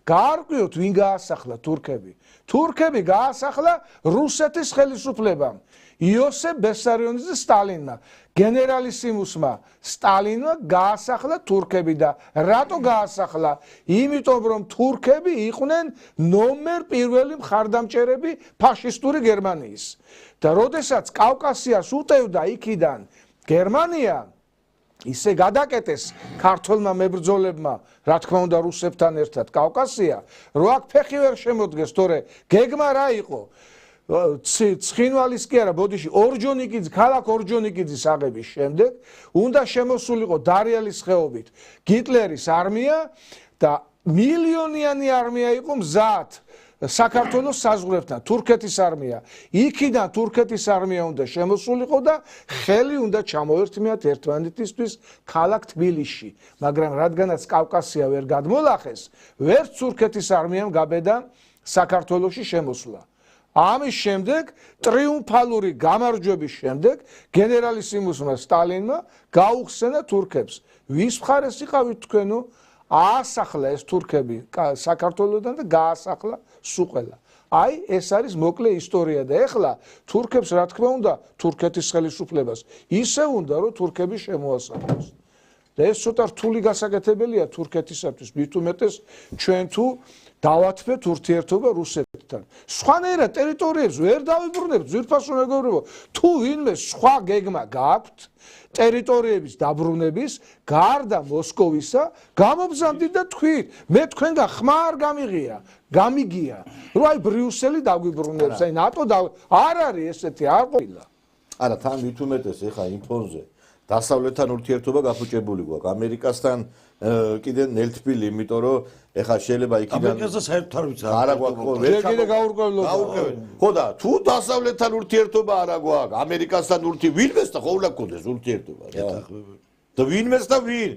გაარკვიოთ ვინ გაასახლა თურქები. თურქები გაასახლა რუსეთის ხელისუფლებამ. იოსებ ბესარიონის და სტალინმა, გენერალისიმუსმა სტალინმა გაასახლა თურქები და რატო გაასახლა? იმიტომ რომ თურქები იყვნენ ნომერ პირველი მხარდამჭერები ფაშისტური გერმანიის. და როდესაც კავკასიას უტევდა იქიდან გერმანია, ისე გადაკეტეს ქართველმა მებრძოლებმა, რა თქმა უნდა რუსებთან ერთად კავკასია, რომ აქ ფეხი ვერ შემოდგეს, თორე გეგმა რა იყო? ცხინვალის კი არა, ბოდიში ორჯონიკიძე, ქალაქ ორჯონიკიძის აღების შემდეგ უნდა შემოსულიყო დარიელის ხეობით გიტლერის არმია და მილიონიანი არმია იყო მზად საქართველოს საზღვრებთან, თურქეთის არმია. იქიდან თურქეთის არმია უნდა შემოსულიყო და ხელი უნდა ჩამოერთმიათ ერთმანეთისთვის ქალაქ თბილისში. მაგრამ რადგანაც კავკასია ვერ გადმოლახეს, ვერც თურქეთის არმიამ გაბედა საქართველოში შემოსვლა. ამის შემდეგ, ტრიუმფალური გამარჯვების შემდეგ, გენერალისიმუსმა სტალინმა გაუხსენა თურქებს. ვის მხარეს იყავით თქვენო? აასახლა ეს თურქები საქართველოდან და გაასახლა სუყელა. აი ეს არის მოკლე ისტორია და ეხლა თურქებს რა თქმა უნდა თურქეთის ხელისუფლებას ისე უნდა რომ თურქები შემოასახლოს. და ეს ცოტა რთული გასაკეთებელია თურქეთისათვის, მით უმეტეს ჩვენ თუ დავათმეთ ურთიერთობა რუსეთთან. სხვანაირად ტერიტორიებს ვერ დავიბრუნებთ, ძვირფასო მეგობრებო, თუ ვინმე სხვა გეგმა გააქვთ ტერიტორიების დაბრუნების გარდა მოსკოვისა, გამობზანდით და თქვით, მე თქვენგან ხმა არ გამიგია, რომ აი ბრიუსელი დაგვიბრუნებს, აი ნატო არ არის ესეთი, არ ყოფილა. არა, თან მით უმეტეს ეხა იმ ფონზე დასავლეთთან ურთიერთობა გაფუჭებული გვაქვს. ამერიკასთან კიდე ნელთბილი, იმიტომ რომ ეხა შეიძლება იქიდან ამერიკასთან საერთოდ არ ვიცი. არა გვაქვს, კიდე გაურკვევლობა. ხო და თუ დასავლეთთან ურთიერთობა არა გვაქვს, ამერიკასთან ვინმეს და ხო უნდა გქონდეს ურთიერთობა რა. და ვინმეს და ვინ?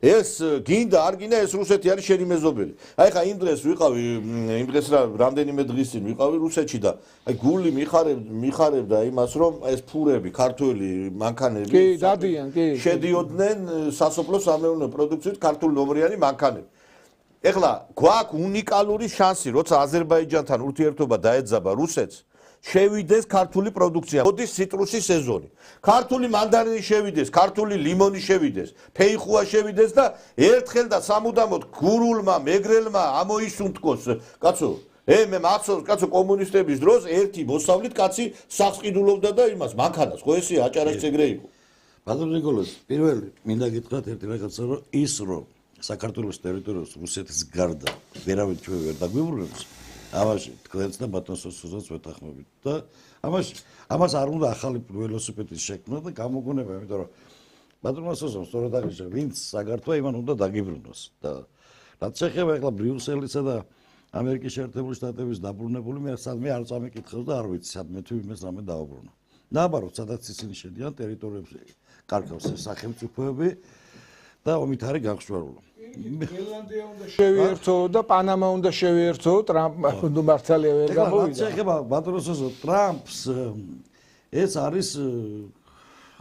ეს გინდა არ გინდა ეს რუსეთი არის შენი მეზობელი. აი ხა იმ დღეს ვიყავი, იმ დღეს რამდენიმე დღის წინ ვიყავი რუსეთში და აი გული მიხარებდა იმას რომ ეს ფურები, ქართველი მანქანები შედიოდნენ სასოფლო-სამეურნეო პროდუქციით ქართული ნომრიანი მანქანები. ეხლა გვაქვს უნიკალური შანსი, როცა აზერბაიჯანთან ურთიერთობა დაეძაბა რუსეთს, შევიდეს ქართული პროდუქცია. მოდის ციტრუსის სეზონი. ქართული მანდარინი შევიდეს, ქართული ლიმონი შევიდეს, ფეიხუა შევიდეს და ერთხელ და სამუდამოდ გურულმა, მეგრელმა ამოისუნთქოს. კაცო, მე მახსოვს, კაცო, კომუნისტების დროს ერთი მოსავლით კაცი სახს ყიდულობდა და იმას მანქანას, ხო ესეა აჭარაში ეგრე იყო. ბატონო ნიკოლოზ, პირველი მინდა გითხრათ ერთი რაღაცა, რომ ის რომ საქართველოს ტერიტორიას რუსეთის გარდა ვერავინ ჩვენ ვერ დაგვიბრუნებს, ამაში თქვენც და ბატონსოსაც ვეთანხმებით და ამას არ უნდა ახალი ველოსიპედის შექმნა და გამოგონება, იმიტომ რომ ბატონსოსაც სწორად აღინიშნა, ვინც საქართველოს იმან უნდა დაგიბრუნოს და რაც შეეხება ახლა ბრიუსელისა და ამერიკის შეერთებული შტატების დაბრუნებული მე არ წამიკითხავს და არ ვიცი სადმე თუ იმას რამე დააბრუნა. ნაბაროდ სადაც ისინი შედიან ტერიტორიებზე კარგავს სახელმწიფოები და ომით არის გახშვარული. გრენლანდია უნდა შევიერთო და პანამა უნდა შევიერთო, ტრამპმა უნდა მართალია ვერ გამოვიდა. რაც შეეხება ბატონსო ტრამპს ეს არის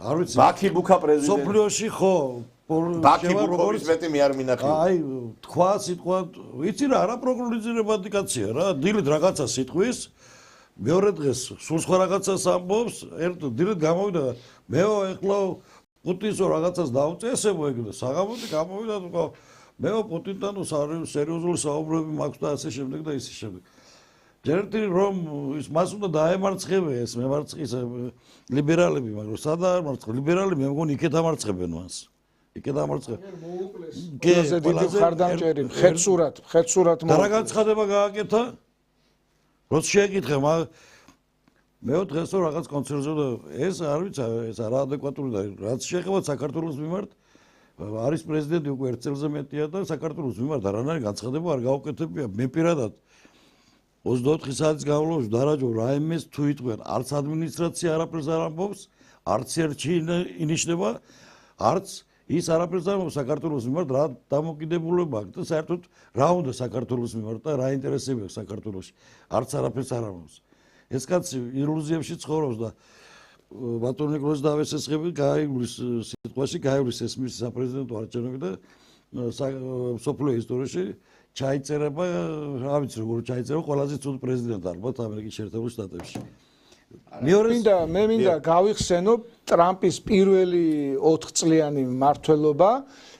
არ ვიცი ბაქი ბუქა პრეზიდენტი. სოფლიოში ხო ბაქი ბუქობის მეტი მე არ მინახე. აი თქვა სიტყვა ვიცი რა არა პროგნოზირებადი კაცია რა დილით რაღაცა სიტყვის მეორე დღეს სულ სხვა რაღაცას ამბობს ერთ დილით გამოვიდა მეო ეხლა პუტინს რაღაცას დაუწესებო ეგ და საღამოთი გამოვიდა თქვა მეო პუტინთან სერიოზული საუბრები მაქვს და ასე შემდეგ და ისე შემდეგ ჯერტი რომ ის მას უნდა დაემარცხებე ეს მემარცხის ლიბერალები მაგრამ სადაა მარცხი ლიბერალები მე მგონი იქეთ ამარცხებენ მას იქეთ ამარცხებენ ყველაზე დიდი ხარდამჭერი ხეთსურად და რა განცხადება გააკეთა როც შეეკითხე მე დღეს რომ რაღაც კონცერტზე და ეს არ ვიცი ეს არაადეკვატური და რაც შეეხება საქართველოს მიმართ არის პრეზიდენტი უკვე ერთ წელზე მეტია და საქართველოს მიმართ არანაირი განცხადება არ გაუკეთებია მე პირადად 24 საათის განმავლობაში დარაჯო რაიმეს თუ იტყვიან არც ადმინისტრაცია არაფერს არ ამბობს არც ერთში ინიშნება არც ის არაფერს არ ამბობს საქართველოს მიმართ რა დამოკიდებულება აქვს და საერთოდ რა უნდა საქართველოს მიმართ და რა ინტერესები აქვს საქართველოში არც არაფერს არ ამბობს ეს კაცი ილუზიებში ცხოვრობს და ბატონ ნიკოლოზ დავესესხები გაივლის სიტყვაში გაივლის ეს მის საპრეზიდენტო არჩევნები და სოფლიო ისტორიაში ჩაიწერება რა ვიცი როგორ ჩაიწერება ყველაზე ცუდ პრეზიდენტ ალბათ ამერიკის შეერთებულ შტატებში მე მინდა გავიხსენო ტრამპის პირველი 4 წლიანი მმართველობა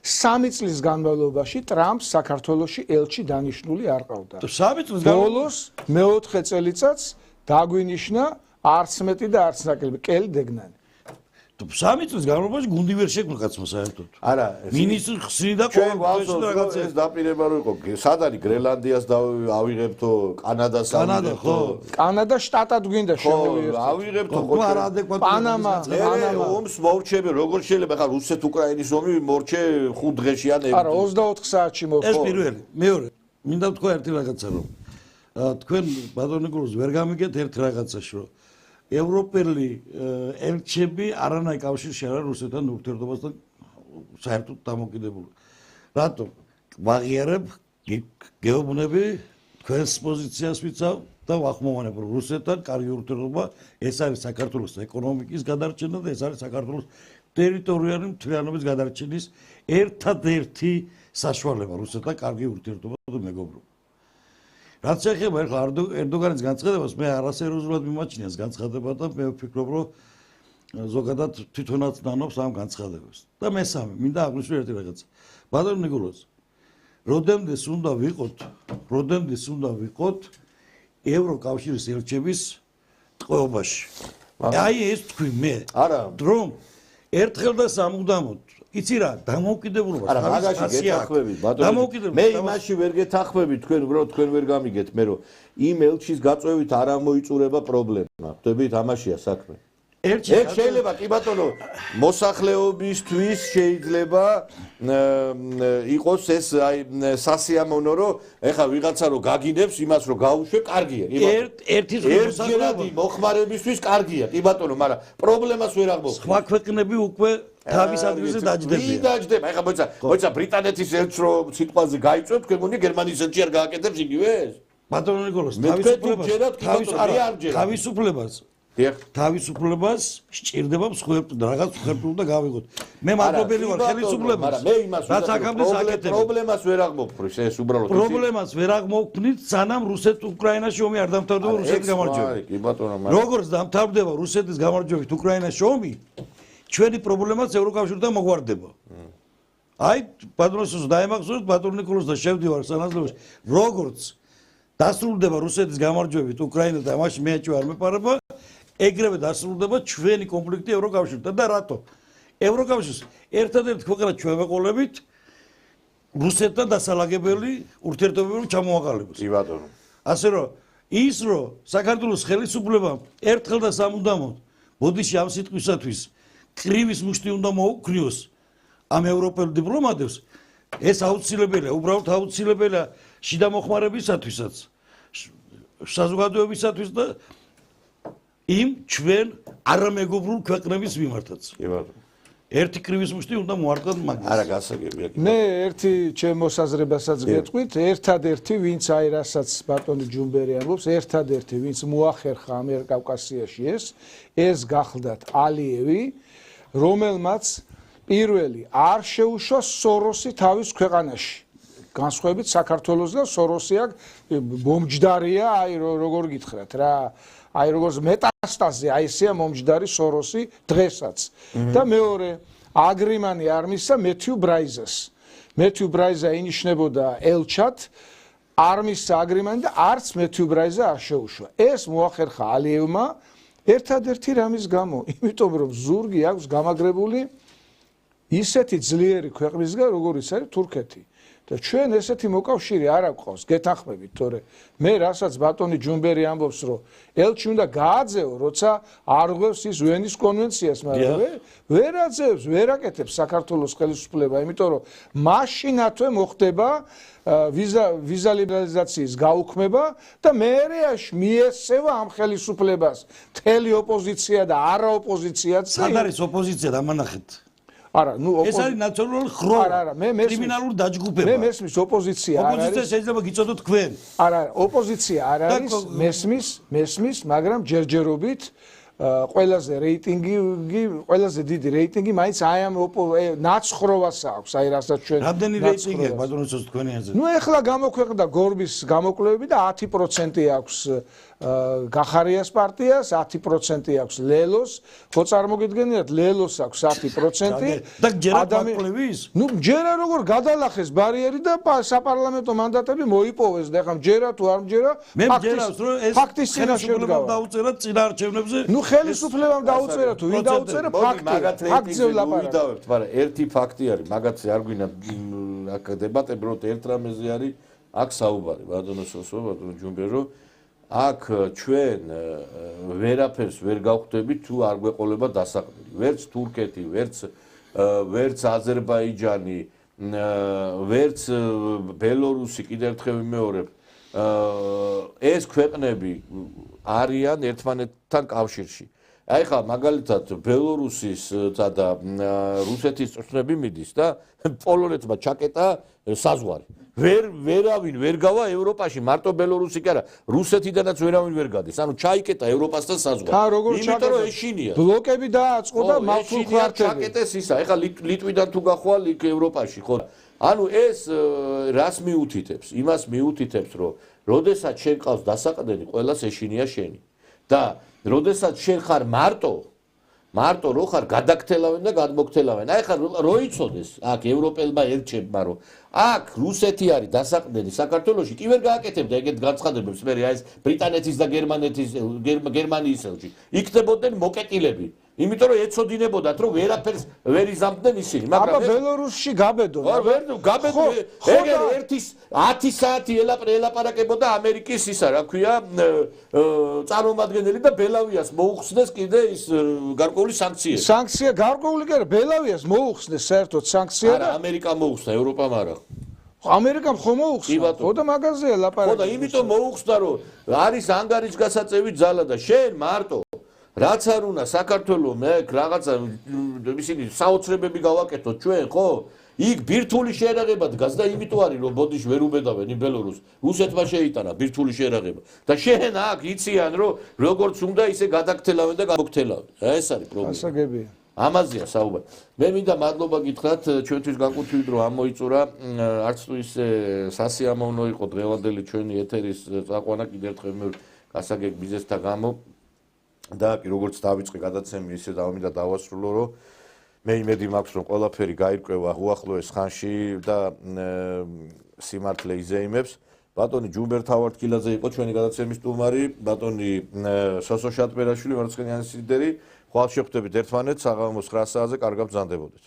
3 წლის განმავლობაში ტრამპს საქართველოში ელჩი დანიშნული არ ყავდა. 3 წლის ბოლოს მე-4 წელიწადს დაგვინიშნა არც მეტი და არც ნაკლები კელი დეგნანი. 3 წლის განმავლობაში გუნდი ვერ შექმნა კაცმა საერთოდ. არა, მინისტრი ხსნიდა ყოველთვის რაღაცა ეს დაპირება რო იყო. სად არის გრენლანდიას ავიღებთო, კანადას ხო? კანადა შტატად გვინდა შევიერთო. ავიღებთო ხო არა ადეკვატური. პანამა ომს მორჩები, როგორ შეიძლება ხარ რუსეთ-უკრაინის ომი მორჩე 5 დღეში ან არა 24 საათში მოხდა. ეს პირველი, მეორე. მინდა ვთქვა ერთი რაღაცა რომ თქვენ ბატონ ნიკოლოზ ვერ გამიგეთ ერთ რაღაცაში რომ ევროპელი ელჩები არანაირ კავშირში არ არის რუსეთთან ურთიერთობასთან საერთოდ დამოკიდებული. რატომ? ვაღიარებ გეუბნები თქვენს პოზიციას ვიცავ და ვახმოვანებ რომ რუსეთთან კარგი ურთიერთობა ეს არის საქართველოს ეკონომიკის გადარჩენა და ეს არის საქართველოს ტერიტორიული მთლიანობის გადარჩენის ერთადერთი საშუალება რუსეთთან კარგი ურთიერთობა და მეგობრობა. რაც შეეხება ახლა ერდოგანის განცხადებას მე არასერიოზულად მიმაჩნიეს განცხადება და მე ვფიქრობ რომ ზოგადად თვითონაც ნანობს ამ განცხადებას და მესამე მინდა აღვნიშნო ერთი რაღაცა ბატონ ნიკოლოზ როდემდეს უნდა ვიყოთ ევროკავშირის ელჩების ტყვეობაში აი ეს თქვი მე არა რომ ერთხელ და სამუდამოდ იცი რა დამოუკიდებლობა არა მაგაში გეთახმებით ბატონო მე იმაში ვერ გეთახმებით თქვენ უბრალოდ თქვენ ვერ გამიგეთ მე რომ იმ ელჩის გაწვევით არ ამოიწურება პრობლემა ხვდებით ამაშია საქმე ეგ შეიძლება კი ბატონო მოსახლეობისთვის შეიძლება იყოს ეს აი სასიამოვნო რომ ეხა ვიღაცა რომ გაგინებს იმას რომ გაუშვე კარგია კი ბატონო ერთჯერადი მოხმარებისთვის კარგია კი ბატონო მაგრამ პრობლემას ვერ აღმოხსნით სხვა ქვეყნები უკვე თავის ადგილზე დაჯდებიან. დაჯდება. ეხლა მოიცა ბრიტანეთის ელჩს რომ სიტყვაზე გაიწვევ, თქვენ მგონი გერმანიის ელჩი არ გააკეთებს იგივეს? ბატონო ნიკოლოზ, თავისუფლებას სჭირდება მსხვერპლ რაღაც მსხვერპლ და გავიღოთ. მე მადლობელი ვარ ხელისუფლებას. მე იმას პრობლემას ვერ აღმოფხვრით ეს უბრალოდ პრობლემას ვერ აღმოფხვრით, სანამ რუსეთ-უკრაინაში ომი არ დამთავრდება რუსეთის გამარჯვებით. კი ბატონო, როგორც დამთავრდება რუსეთის გამარჯვებით უკრაინაში ომი, ჩვენი პრობლემაც ევროკავშირთან მოგვარდება. აი, ბატონოს დაემახსოვრეთ ბატონ ნიკოლოზ და შევდივარ სანაცვლოში. როგორც დასრულდება რუსეთის გამარჯვებით უკრაინასთან, მაშინ მეაჩვე არ მეპარება, ეგრევე დასრულდება ჩვენი კონფლიქტი ევროკავშირთან და რატო? ევროკავშირს ერთადერთი ქვეყანა ჩვენ ვეყოლებით რუსეთთან დასალაგებელი ურთიერთობები ჩამოაყალიბოს. კი ბატონო. ასე რომ ის რომ საქართველოს ხელისუფლებამ ერთხელ და სამუდამოდ ბოდიში ამ სიტყვისათვის კრივის მუშტი უნდა მოუქრიოს ამ ევროპელ დიპლომატებს ეს აუცილებელია, უბრალოდ აუცილებელია შიდა მოხმარებისათვისაც, საზოგადოებისათვის და იმ ჩვენ არამეგობრულ ქვეყნების მიმართაც. კი ბატონო. ერთი კრივის მუშტი უნდა მოარტყოთ მაგას. არა გასაგებია. მე ერთი ჩემ მოსაზრებასაც გეტყვით, ერთადერთი ვინც აი რასაც ბატონი ჯუმბერი ამბობს, ერთადერთი ვინც მოახერხა ამიერკავკასიაში ეს გახლდათ ალიევი, რომელმაც პირველი არ შეუშვა სოროსი თავის ქვეყანაში. განსხვავებით საქართველოს და სოროსი აქ მომჯდარია, აი როგორ გითხრათ რა, აი როგორც მეტასტაზი, აი ესეა მომჯდარი სოროსი დღესაც. და მეორე, აგრიმანი არ მისცა მეთიუ ბრაიზას. მეთიუ ბრაიზა ინიშნებოდა ელჩად, არ მისცა აგრიმანი და არც მეთიუ ბრაიზა არ შეუშვა. ეს მოახერხა ალიევმა ერთადერთი რამის გამო, იმიტომ რომ ზურგი აქვს გამაგრებული ისეთი ძლიერი ქვეყნისგან, როგორიც არის თურქეთი. და ჩვენ ესეთი მოკავშირე არ აქვს, გეთანხმებით, თორე მე რასაც ბატონი ჯუმბერი ამბობს, რომ ელჩი უნდა გააძეო, როცა არ ღვევს ის ვენის კონვენციას, მაგრამ ვერ აძევს, ვერ აკეთებს საქართველოს ხელისუფლება, იმიტომ რომ მაშინათვე მოხდება ვიზა ლიბერალიზაციის გაუქმება და მეერეაში მიესწევა ამ ხელისუფლებას მთელი ოპოზიცია და არაოპოზიციაც. სად არის ოპოზიცია დამანახეთ? არა, ნუ ეს არის ნაციონალური ხროვა. არა, მე კრიმინალური დაჯგუფება. მე მესმის ოპოზიცია არ არის. ოპოზიცია შეიძლება გიწოდოთ თქვენ. არა, ოპოზიცია არ არის, მესმის, მაგრამ ჯერჯერობით ყველაზე ყველაზე დიდი რეიტინგი მაინც აი ამ ნაცხროვას აქვს, აი რასაც ჩვენ. რამდენი რეიტინგი აქვს ბატონოს თქვენი აზრით? ნუ ეხლა გამოქვეყნდა გორბის გამოკვლევები და 10% აქვს გახარიას პარტიას, 10% აქვს ლელოს, ხო წარმოგიდგენიათ, ლელოს აქვს 10%. და ჯერა გამოკლევის? ნუ ჯერა როგორ გადალახეს ბარიერი და საპარლამენტო მანდატები მოიპოვეს და ეხლა ჯერა თუ არ ჯერა ფაქტის წინაშე დაუწერა წინაარჩევნებზე. ნუ ხელისუფლებამ დაუწერა თუ ვინ დაუწერა ფაქტზე ვლაპარაკობთ, მაგრამ ერთი ფაქტი არის, მაგათზე არ გვინა აქ დებატები, რომ ერთ რამეზე არის აქ საუბარი, ბატონო სოსო, ბატონო ჯუმბერო, აქ ჩვენ ვერაფერს ვერ გავხდებით თუ არ გვეყოლება დასაყრდენი. ვერც თურქეთი, ვერც აზერბაიჯანი, ვერც ბელორუსი, კიდევ ერთხელ ვიმეორებ, ეს ქვეყნები არიან ერთმანეთთან კავშირში. აი ხა მაგალითად ბელორუსისა და რუსეთის წვრთნები მიდის და პოლონეთმა ჩაკეტა საზღვარი. ვერავინ ვერ გავა ევროპაში, მარტო ბელორუსი კი არა, რუსეთიდანაც ვერავინ ვერ გადის. ანუ ჩაიკეტა ევროპასთან საზღვარი. იმიტომ რომ ეშინია. ბლოკები დააწყო და მართულ ხარჯები. ჩაკეტეს ისა, ეხლა ლიტვიდან თუ გახვალ იქ ევროპაში, ხო? ანუ ეს რას მიუთითებს? იმას მიუთითებს, რომ როდესაც შენ ყავს დასაყრდენი, ყველას ეშინია შენი. და როდესაც შენ ხარ მარტო რო ხარ გადაგთელავენ და გადმოგთელავენ. აი ხა რო იცოდეს აქ ევროპელმა ელჩებმა რომ აქ რუსეთი არის დასაყრდენი საქართველოში, კი ვერ გააკეთებდა ეგეთ განცხადებებს მე აი ეს ბრიტანეთის და გერმანიის ელჩი. იქნებოდნენ მოკეტილები. იმიტომ რომ ეცოდინებოდათ რომ ვერაფერს ვერ იზამთდნენ ისინი, მაგრამ აბა ბელორუსში გაბედო. გაბედო. ეგერ 10 საათი ელაპარაკებოდა ამერიკის ისა, რა ქვია, წარმომადგენელი და ბელავიას მოუხსნეს კიდე ის გარკვეული სანქციები. სანქცია გარკვეული კი არა, ბელავიას მოუხსნეს საერთოდ სანქცია და ამერიკა მოუხსნა, ევროპამ არა. ამერიკამ ხომ მოუხსნა? ხო და მაგაზეა ლაპარაკი. ხო და იმიტომ მოუხსნა რომ არის ანგარიშ გასაწევი ძალა და შენ მარტო რაც არ უნდა საქართველოს მე რაღაცა ისინი საოცრებები გავაკეთოთ ჩვენ, ხო? იქ ბირთვული შეერაღება დგას და იმიტომ არის რომ ბოდიში ვერ უბედავენ იმ ბელორუსს. რუსეთმა შეიტანა ბირთვული შეერაღება. და შენ აქ იციან რომ როგორც უნდა ისე გადაგთელავენ და გამოგთელავენ. ეს არის პრობლემა. გასაგებია. ამაზეა საუბარი. მე მინდა მადლობა გითხრათ ჩვენთვის განკუთვნილ რომ ამოიწურა, არც თუ ისე სასიამოვნო იყო დღევანდელი ჩვენი ეთერის წაყვანა კიდევ ერთხელ მე გასაგებ ბიზნესთა გამო. და როგორც დავიწყე გადაცემი ისე დამინდა დავასრულო რომ მე იმედი მაქვს რომ ყველაფერი გაირკვევა უახლოეს ხანში და სიმართლე იზეიმებს. ბატონი ჯუმბერ თავართკილაძე იყო ჩვენი გადაცემის სტუმარი, ბატონი სოსო შატბერაშვილი მარცხენიანის ლიდერი. ხვალ შეხვდებით ერთმანეთს საღამოს 9 საათზე, კარგად ბრძანდებოდეთ.